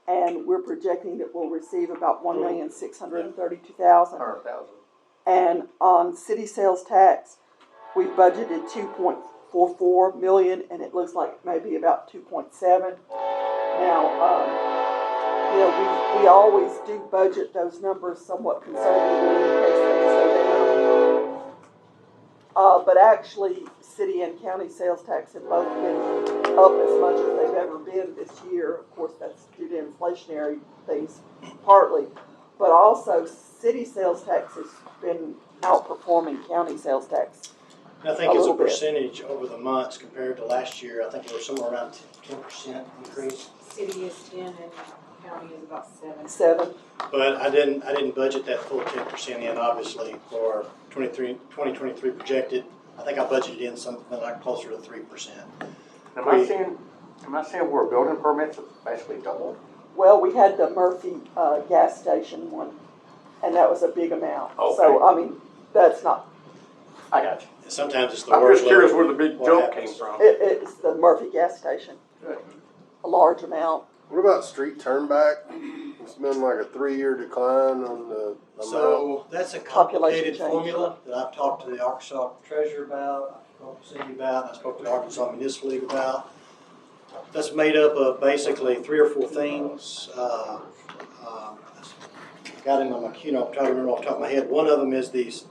Speaker 6: and we're projecting that we'll receive about $1,632,000.
Speaker 3: 100,000.
Speaker 6: And on city sales tax, we budgeted $2.44 million, and it looks like maybe about 2.7. Now, you know, we always do budget those numbers somewhat conservatively in case things go down. But actually, city and county sales tax have both been up as much as they've ever been this year. Of course, that's due to inflationary things partly, but also city sales tax has been outperforming county sales tax.
Speaker 13: And I think as a
Speaker 6: little bit.
Speaker 13: percentage over the months compared to last year, I think we're somewhere around 10% increase.
Speaker 9: City is 10 and county is about 7.
Speaker 6: 7.
Speaker 13: But I didn't budget that full 10% in, obviously, for 2023 projected. I think I budgeted in something like closer to 3%.
Speaker 3: Am I seeing where building permits have basically doubled?
Speaker 6: Well, we had the Murphy gas station one, and that was a big amount.
Speaker 3: Okay.
Speaker 6: So, I mean, that's not,
Speaker 3: I got you.
Speaker 13: Sometimes it's the
Speaker 3: I'm
Speaker 13: word
Speaker 3: just curious
Speaker 13: load,
Speaker 3: where the big
Speaker 13: what
Speaker 3: jump
Speaker 13: happens.
Speaker 3: came from.
Speaker 6: it's the Murphy gas station. A large amount.
Speaker 11: What about street turnback? It's been like a 3-year decline on the amount.
Speaker 13: So that's a
Speaker 6: Population
Speaker 13: complicated
Speaker 6: change.
Speaker 13: formula that I've talked to the Arkansas Treasurer about, I talked to Cindy about, and I spoke to the Arkansas Municipal League about. That's made up of basically 3 or 4 things. Got it on my queue, I'm trying to remember off the top of my head. One of them is these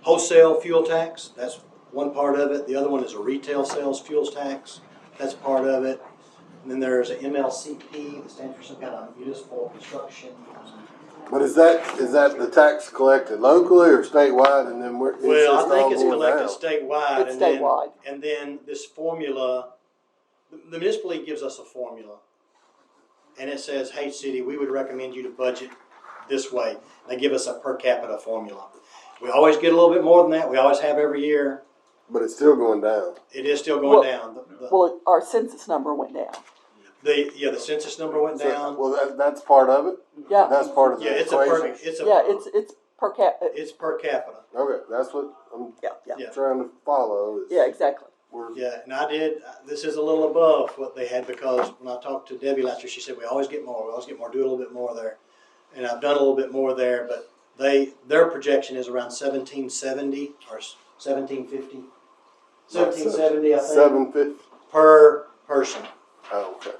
Speaker 13: wholesale fuel tax. That's one part of it. The other one is a retail sales fuels tax. That's part of it. And then there's an MLCP that stands for some kind of municipal construction.
Speaker 11: But is that the tax collected locally or statewide, and then we're
Speaker 13: Well,
Speaker 11: just
Speaker 13: I think
Speaker 11: all
Speaker 13: it's
Speaker 11: going
Speaker 13: collected
Speaker 11: down?
Speaker 13: statewide.
Speaker 6: It's statewide.
Speaker 13: And then this formula, the municipal league gives us a formula. And it says, hey, city, we would recommend you to budget this way. They give us a per capita formula. We always get a little bit more than that. We always have every year.
Speaker 11: But it's still going down.
Speaker 13: It is still going
Speaker 6: Well-
Speaker 13: down.
Speaker 6: Well, our census number went down.
Speaker 13: The census number went
Speaker 11: So,
Speaker 13: down.
Speaker 11: well, that's part of it?
Speaker 6: Yeah,
Speaker 11: That's part of the
Speaker 13: Yeah, it's
Speaker 11: equation?
Speaker 6: it's per cap,
Speaker 13: it's per capita.
Speaker 11: Okay, that's what I'm
Speaker 6: yeah,
Speaker 11: trying to follow. Is
Speaker 6: yeah, exactly.
Speaker 11: we're-
Speaker 13: Yeah, and this is a little above what they had, because when I talked to Debbie last year, she said, we always get more, do a little bit more there. And I've done a little bit more there, but their projection is around 1770 or 1750. 1770, I think,
Speaker 11: 750.
Speaker 13: per person.
Speaker 11: Oh, okay.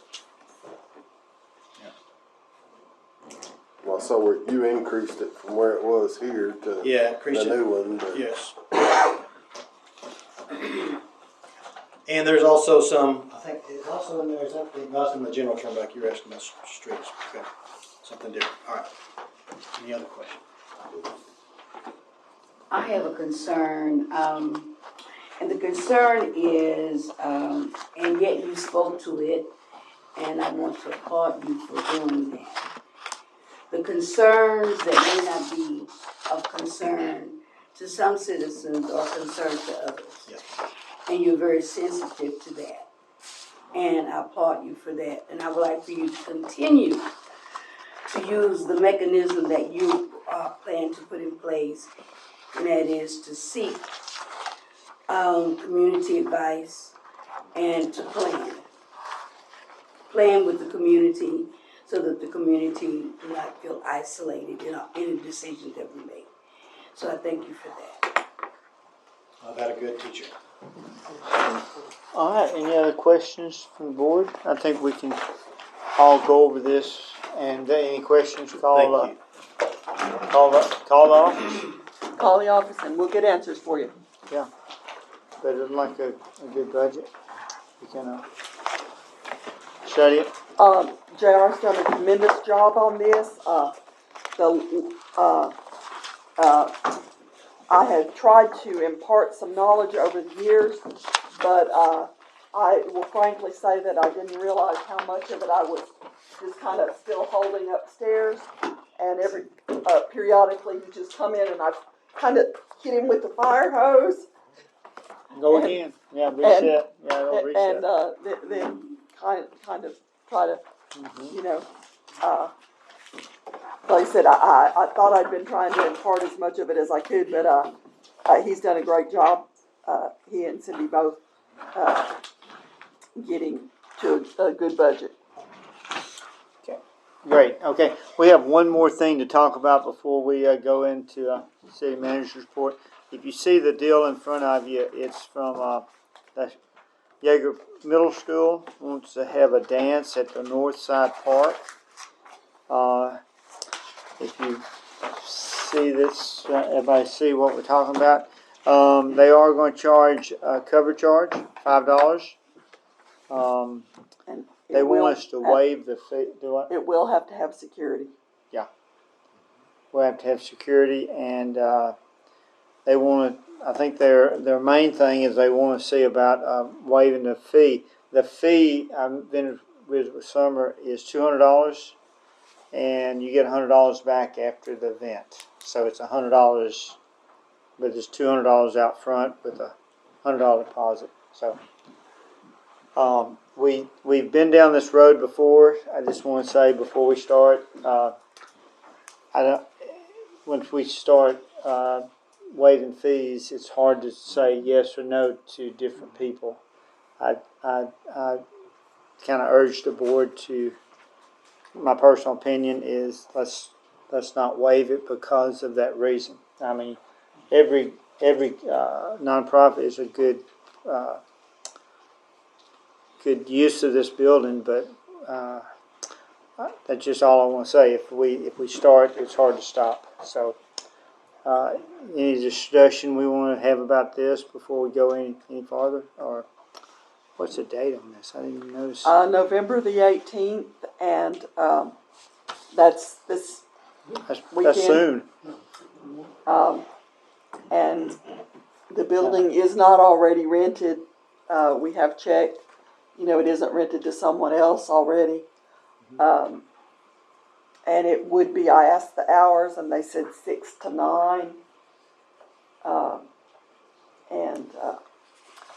Speaker 11: Well, so you increased it from where it was here to
Speaker 13: Yeah, increased
Speaker 11: the
Speaker 13: it.
Speaker 11: new one. But
Speaker 13: Yes. And there's also some, I think, it's also in there, is that, not in the general term, like you're asking about streets. Okay. Something different. All right. Any other questions?
Speaker 2: I have a concern, and the concern is, and yet you spoke to it, and I want to applaud you for doing that. The concerns that may not be of concern to some citizens or concern to others.
Speaker 13: Yes.
Speaker 2: And you're very sensitive to that. And I applaud you for that. And I would like for you to continue to use the mechanism that you plan to put in place, and that is to seek community advice and to plan with the community so that the community do not feel isolated in any decisions that we make. So I thank you for that.
Speaker 13: I've had a good teacher.
Speaker 12: All right, any other questions from the board? I think we can all go over this, and any questions, call
Speaker 13: Thank
Speaker 12: the office.
Speaker 6: Call the office and we'll get answers for you.
Speaker 12: Better than like a good budget. You can shut it.
Speaker 6: JR's done a tremendous job on this. I have tried to impart some knowledge over the years, but I will frankly say that I didn't realize how much of it I was just kind of still holding upstairs. And periodically you just come in and I kind of hit him with the fire hose.
Speaker 12: Go again. Yeah, reset. It'll reset.
Speaker 6: And then kind of try to, like I said, I thought I'd been trying to impart as much of it as I could, but he's done a great job. He and Cindy both getting to a good budget.
Speaker 12: Great, okay. We have one more thing to talk about before we go into city manager's report. If you see the deal in front of you, it's from the Yeager Middle School. Wants to have a dance at the North Side Park. If you see this, everybody see what we're talking about. They are going to charge a cover charge, $5.
Speaker 6: And
Speaker 12: They want us to waive the fee. Do what?
Speaker 6: It will have to have security.
Speaker 12: We'll have to have security, and they want to. I think their main thing is they want to see about waiving the fee. The fee I've been with Summer is $200, and you get $100 back after the event. So it's $100, but it's $200 out front with a $100 deposit. So we've been down this road before. I just want to say before we start, once we start waiving fees, it's hard to say yes or no to different people. I kind of urge the board to. My personal opinion is let's not waive it because of that reason. I mean, every nonprofit is a good use of this building, but that's just all I want to say. If we start, it's hard to stop. So, any discussion we want to have about this before we go any farther, or what's the date on this? I didn't even notice.
Speaker 6: November the 18th, and that's this weekend.
Speaker 12: That's soon.
Speaker 6: And the building is not already rented. We have checked. It isn't rented to someone else already. And it would be, I asked the hours, and they said 6 to 9.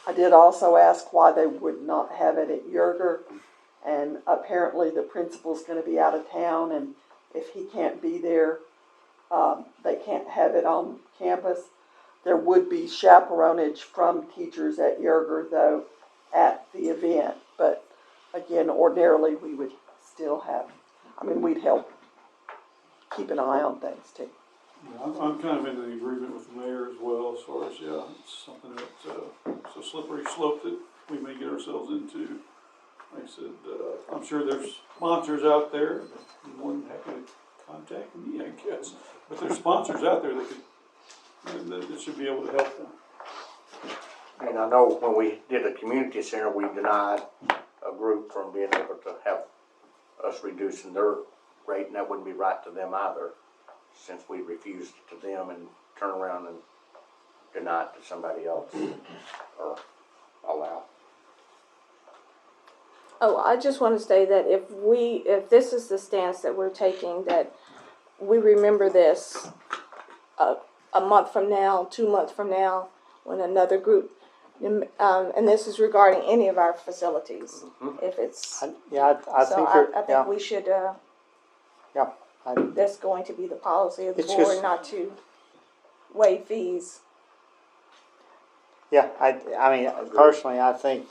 Speaker 6: I did also ask why they would not have it at Yerger, and apparently the principal's gonna be out of town, and if he can't be there, they can't have it on campus. There would be chaperonage from teachers at Yerger, though, at the event, but again, ordinarily, we would still have, we'd help keep an eye on things too.
Speaker 8: Yeah, I'm kind of in the agreement with the mayor as well, as far as, yeah, it's something that, it's a slippery slope that we may get ourselves into. Like I said, I'm sure there's sponsors out there, that more than happy to contact me, I guess. But there's sponsors out there that should be able to help them.
Speaker 3: And I know when we did the community center, we denied a group from being able to have us reducing their rate, and that wouldn't be right to them either, since we refused it to them and turn around and deny it to somebody else or allow.
Speaker 4: Oh, I just want to say that if this is the stance that we're taking, that we remember this a month from now, 2 months from now, when another group, and this is regarding any of our facilities, if it's. I think we should, that's going to be the policy of the board, not to waive fees.
Speaker 12: Yeah, I mean, personally, I think,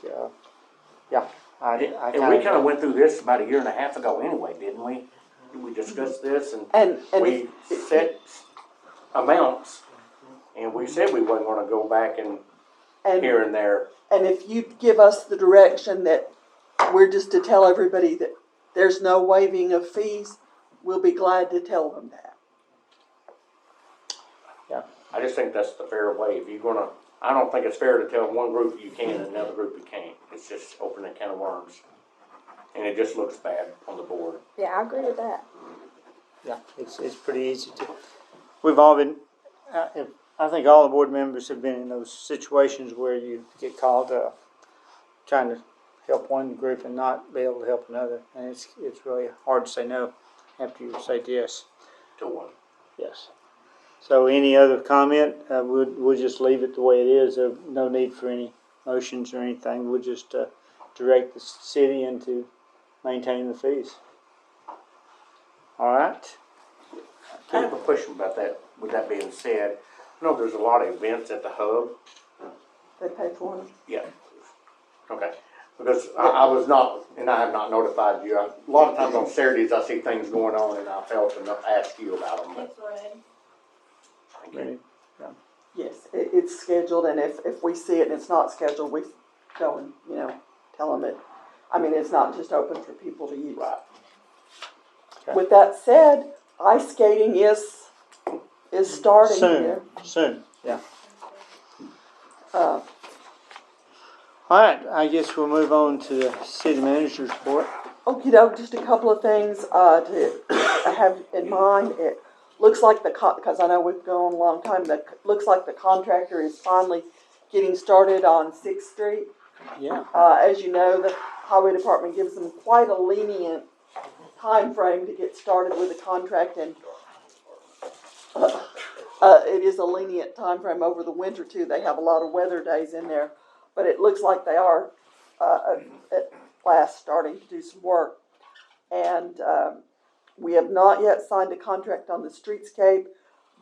Speaker 3: And we kind of went through this about a year and a half ago anyway, didn't we? We discussed this
Speaker 6: And
Speaker 3: we set amounts, and we said we wasn't gonna go back and here and there.
Speaker 6: And if you give us the direction that we're just to tell everybody that there's no waiving of fees, we'll be glad to tell them that.
Speaker 12: Yeah.
Speaker 3: I just think that's the fair way. If you're gonna, I don't think it's fair to tell one group you can and another group you can't. It's just opening a can of worms. And it just looks bad on the board.
Speaker 4: Yeah, I agree with that.
Speaker 12: Yeah, it's pretty easy to. We've all been. I think all the board members have been in those situations where you get called trying to help one group and not be able to help another, and it's really hard to say no after you say yes.
Speaker 3: To one.
Speaker 12: Yes. So any other comment? We'll just leave it the way it is. There's no need for any motions or anything. We'll just direct the city into maintaining the fees. All right.
Speaker 3: I have a question about that. With that being said, I know there's a lot of events at the hub.
Speaker 6: They pay for them.
Speaker 3: Yeah. Okay. Because I was not, and I have not notified you. A lot of times on Saturdays I see things going on, and I failed to ask you about them.
Speaker 17: It's red.
Speaker 12: Ready?
Speaker 6: Yes, it's scheduled, and if we see it and it's not scheduled, we go and, tell them it. It's not just open for people to use.
Speaker 3: Right.
Speaker 12: Okay.
Speaker 6: With that said, ice skating is starting here.
Speaker 12: Soon, yeah. All right, I guess we'll move on to the city manager's report.
Speaker 6: Just a couple of things to have in mind. It looks like because I know we've gone a long time, looks like the contractor is finally getting started on 6th Street.
Speaker 12: Yeah.
Speaker 6: As you know, the highway department gives them quite a lenient time frame to get started with the contract, and it is a lenient time frame over the winter too. They have a lot of weather days in there, but it looks like they are at last starting to do some work. And we have not yet signed a contract on the streetscape,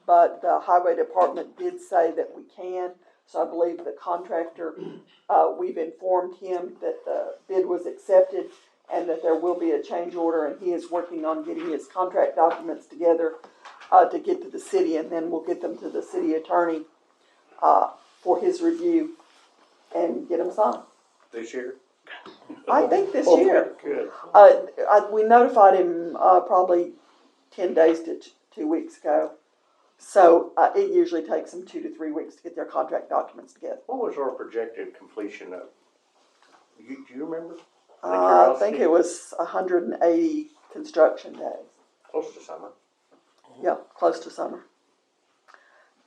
Speaker 6: but the highway department did say that we can. So I believe the contractor, we've informed him that the bid was accepted and that there will be a change order, and he is working on getting his contract documents together to get to the city, and then we'll get them to the city attorney for his review and get them signed.
Speaker 3: This year?
Speaker 6: I think this year.
Speaker 3: Good.
Speaker 6: We notified him probably 10 days to 2 weeks ago. So it usually takes them 2 to 3 weeks to get their contract documents together.
Speaker 3: What was our projected completion of? Do you remember?
Speaker 6: I think it was 180 construction days.
Speaker 3: Close to summer.
Speaker 6: Yeah, close to summer.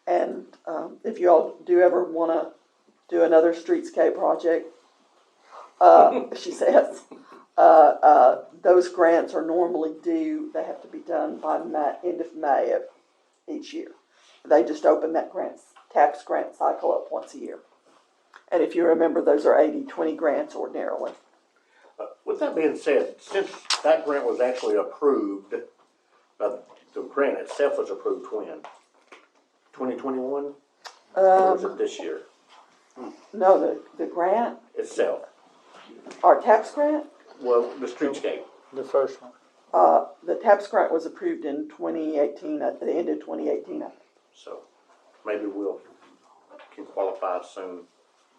Speaker 6: And if you all do ever want to do another streetscape project, she says, those grants are normally due. They have to be done by end of May of each year. They just open that tax grant cycle up once a year. And if you remember, those are 80-20 grants ordinarily.
Speaker 3: With that being said, since that grant was actually approved, the grant itself was approved when? 2021? Or was it this year
Speaker 6: No, the grant,
Speaker 3: itself?
Speaker 6: our TAPS grant,
Speaker 3: Well, the streetscape.
Speaker 12: The first one.
Speaker 6: the TAPS grant was approved in 2018, at the end of 2018.
Speaker 3: So maybe can qualify soon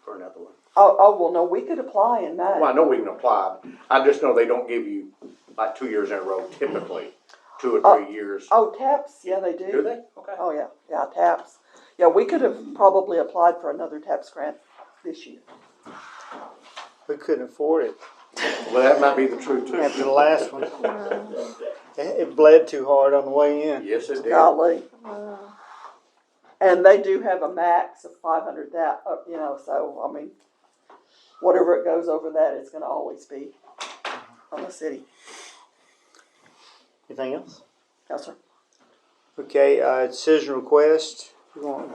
Speaker 3: for another one.
Speaker 6: Oh, well, no, we could apply in May.
Speaker 3: Well, I know we can apply. I just know they don't give you like 2 years in a row typically, 2 or 3 years.
Speaker 6: Oh, TAPS, yeah, they do.
Speaker 3: Do they? Okay.
Speaker 6: Oh, yeah, TAPS. Yeah, we could have probably applied for another TAPS grant this year.
Speaker 12: We couldn't afford it
Speaker 3: Well, that might be the truth too.
Speaker 12: after the last one. It bled too hard on the way in.
Speaker 3: Yes, it did.
Speaker 6: Golly. And they do have a max of 500,000, so, I mean, whatever it goes over that, it's gonna always be on the city.
Speaker 12: Anything else?
Speaker 6: No, sir.
Speaker 12: Okay, decision request. You want?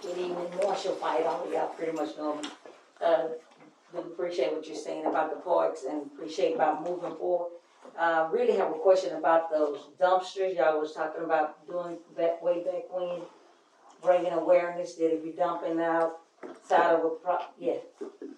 Speaker 2: Good evening, Marshall Fight, all of y'all pretty much know me. Really appreciate what you're saying about the parks and appreciate about moving forward. Really have a question about those dumpsters y'all was talking about doing that way back when, bringing awareness that if you're dumping outside of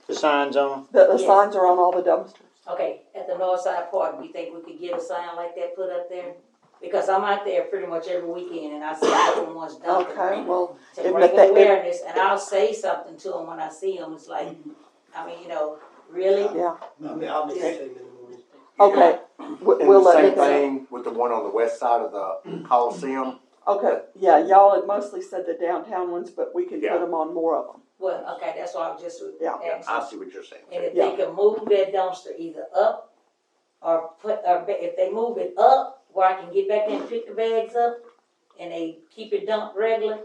Speaker 12: The signs on?
Speaker 6: The
Speaker 2: Yes.
Speaker 6: signs are on all the dumpsters.
Speaker 2: Okay, at the Northside Park, do you think we could get a sign like that put up there? Because I'm out there pretty much every weekend and I see different ones dumping.
Speaker 6: Okay, well,
Speaker 2: To
Speaker 6: if
Speaker 2: bring
Speaker 6: they-
Speaker 2: awareness, and I'll say something to them when I see them, it's like, I mean, really?
Speaker 6: yeah,
Speaker 16: I'll be saying in the morning.
Speaker 6: okay.
Speaker 3: And
Speaker 6: We'll
Speaker 3: the
Speaker 6: let
Speaker 3: same
Speaker 6: it go.
Speaker 3: thing with the one on the west side of the Coliseum.
Speaker 6: Okay, yeah, y'all had mostly said the downtown ones, but we can
Speaker 3: Yeah.
Speaker 6: put them on more of them.
Speaker 2: Well, okay, that's why I was just
Speaker 6: Yeah.
Speaker 3: I
Speaker 2: asking.
Speaker 3: see what you're saying.
Speaker 2: And if
Speaker 6: Yeah.
Speaker 2: they can move that dumpster either up or if they move it up where I can get back there and pick the bags up and they keep it dumped regular,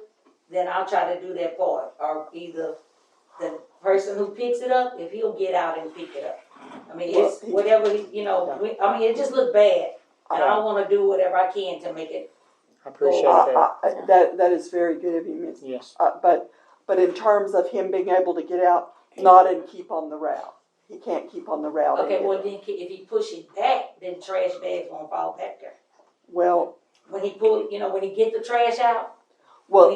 Speaker 2: then I'll try to do that part. Or either the person who picks it up, if he'll get out and pick it up. I mean, it's
Speaker 6: Well,
Speaker 2: whatever, it just look bad. And I wanna do whatever I can to make it.
Speaker 12: I appreciate that.
Speaker 6: That is very good of you, Miss.
Speaker 12: Yes.
Speaker 6: But in terms of him being able to get out, not and keep on the route. He can't keep on the route.
Speaker 2: Okay, well then, if he push it back, then trash bags won't fall back there.
Speaker 6: Well,
Speaker 2: When he when he get the trash out,
Speaker 6: well,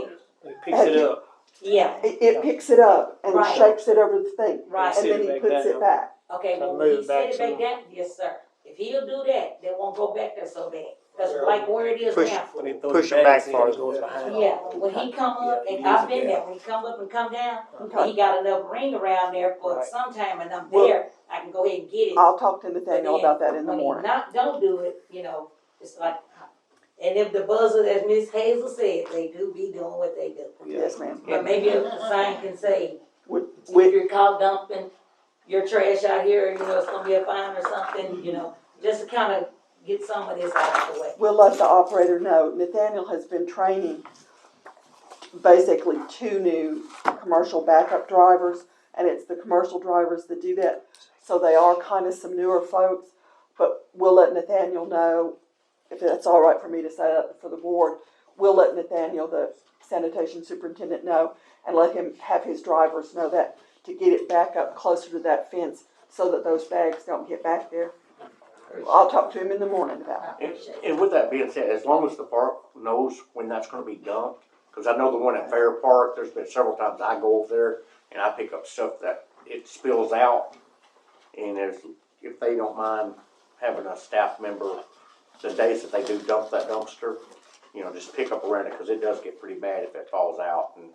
Speaker 14: It picks it up.
Speaker 2: yeah,
Speaker 6: it picks it up and
Speaker 2: Right.
Speaker 6: shakes it over the thing.
Speaker 2: Right.
Speaker 6: And then he puts it back.
Speaker 2: okay,
Speaker 12: So
Speaker 2: well,
Speaker 12: move
Speaker 2: when he
Speaker 12: it back
Speaker 2: set it back
Speaker 12: some.
Speaker 2: down, yes, sir. If he'll do that, they won't go back there so bad. Cause like where it is
Speaker 12: Push-
Speaker 2: now.
Speaker 12: Push it back farther.
Speaker 2: Yeah, when he come up, and I've been there, when he come up and come down, and he got enough ring around there for some time and I'm
Speaker 6: Well,
Speaker 2: there, I can go ahead and get it.
Speaker 6: I'll talk to
Speaker 2: But
Speaker 6: Nathaniel
Speaker 2: then
Speaker 6: about that in the
Speaker 2: when he
Speaker 6: morning.
Speaker 2: don't do it, it's like, and if the buzzer, as Miss Hazel said, they do be doing what they do.
Speaker 6: Yes, ma'am.
Speaker 2: But maybe a sign can say,
Speaker 6: With,
Speaker 2: if you're caught dumping your trash out here, it's gonna be a fine or something, just to kind of get some of this out of the way.
Speaker 6: we'll let the operator know. Nathaniel has been training basically 2 new commercial backup drivers, and it's the commercial drivers that do that. So they are kind of some newer folks, but we'll let Nathaniel know, if that's all right for me to say that for the board, we'll let Nathaniel, the sanitation superintendent, know, and let him have his drivers know that, to get it back up closer to that fence so that those bags don't get back there. I'll talk to him in the morning about it.
Speaker 3: And with that being said, as long as the park knows when that's gonna be dumped, cause I know the one at Fair Park, there's been several times I go over there and I pick up stuff that it spills out. And if they don't mind having a staff member, the days that they do dump that dumpster, just pick up around it, cause it does get pretty bad if it falls out and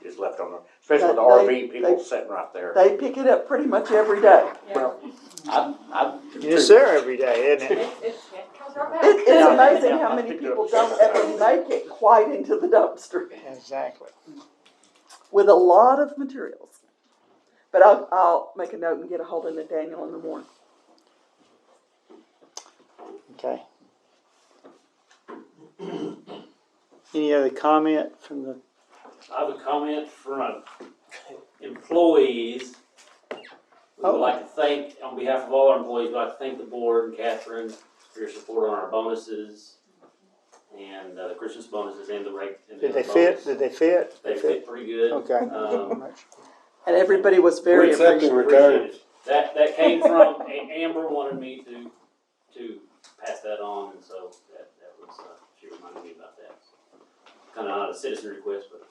Speaker 3: is left on the, especially with the RV people sitting right there.
Speaker 6: They pick it up pretty much every day.
Speaker 3: Well, I.
Speaker 12: It's there every day, isn't it?
Speaker 17: It comes right back.
Speaker 6: It's amazing how many people don't ever make it quite into the dumpster
Speaker 12: Exactly.
Speaker 6: with a lot of materials. But I'll make a note and get a hold of Nathaniel in the morning.
Speaker 12: Okay. Any other comment from the?
Speaker 14: I have a comment from employees. We would like to thank, on behalf of all our employees, we'd like to thank the board and Catherine for your support on our bonuses and the Christmas bonuses and the reg. and the
Speaker 12: Did they
Speaker 14: bonus.
Speaker 12: fit? Did they fit?
Speaker 14: They fit pretty good.
Speaker 12: Okay.
Speaker 6: And everybody was
Speaker 11: We
Speaker 6: very
Speaker 11: accept in
Speaker 6: appreciative.
Speaker 11: return.
Speaker 14: That came from, Amber wanted me to pass that on, and so that was, she reminded me about that. Kinda not a citizen request, but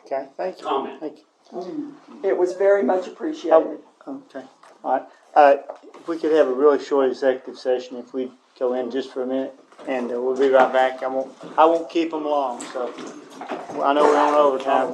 Speaker 12: Okay, thank you.
Speaker 14: comment.
Speaker 12: Thank you.
Speaker 6: It was very much appreciated.
Speaker 12: Okay, all right. If we could have a really short executive session, if we go in just for a minute, and we'll be right back. I won't keep them long, so I know we're on overtime.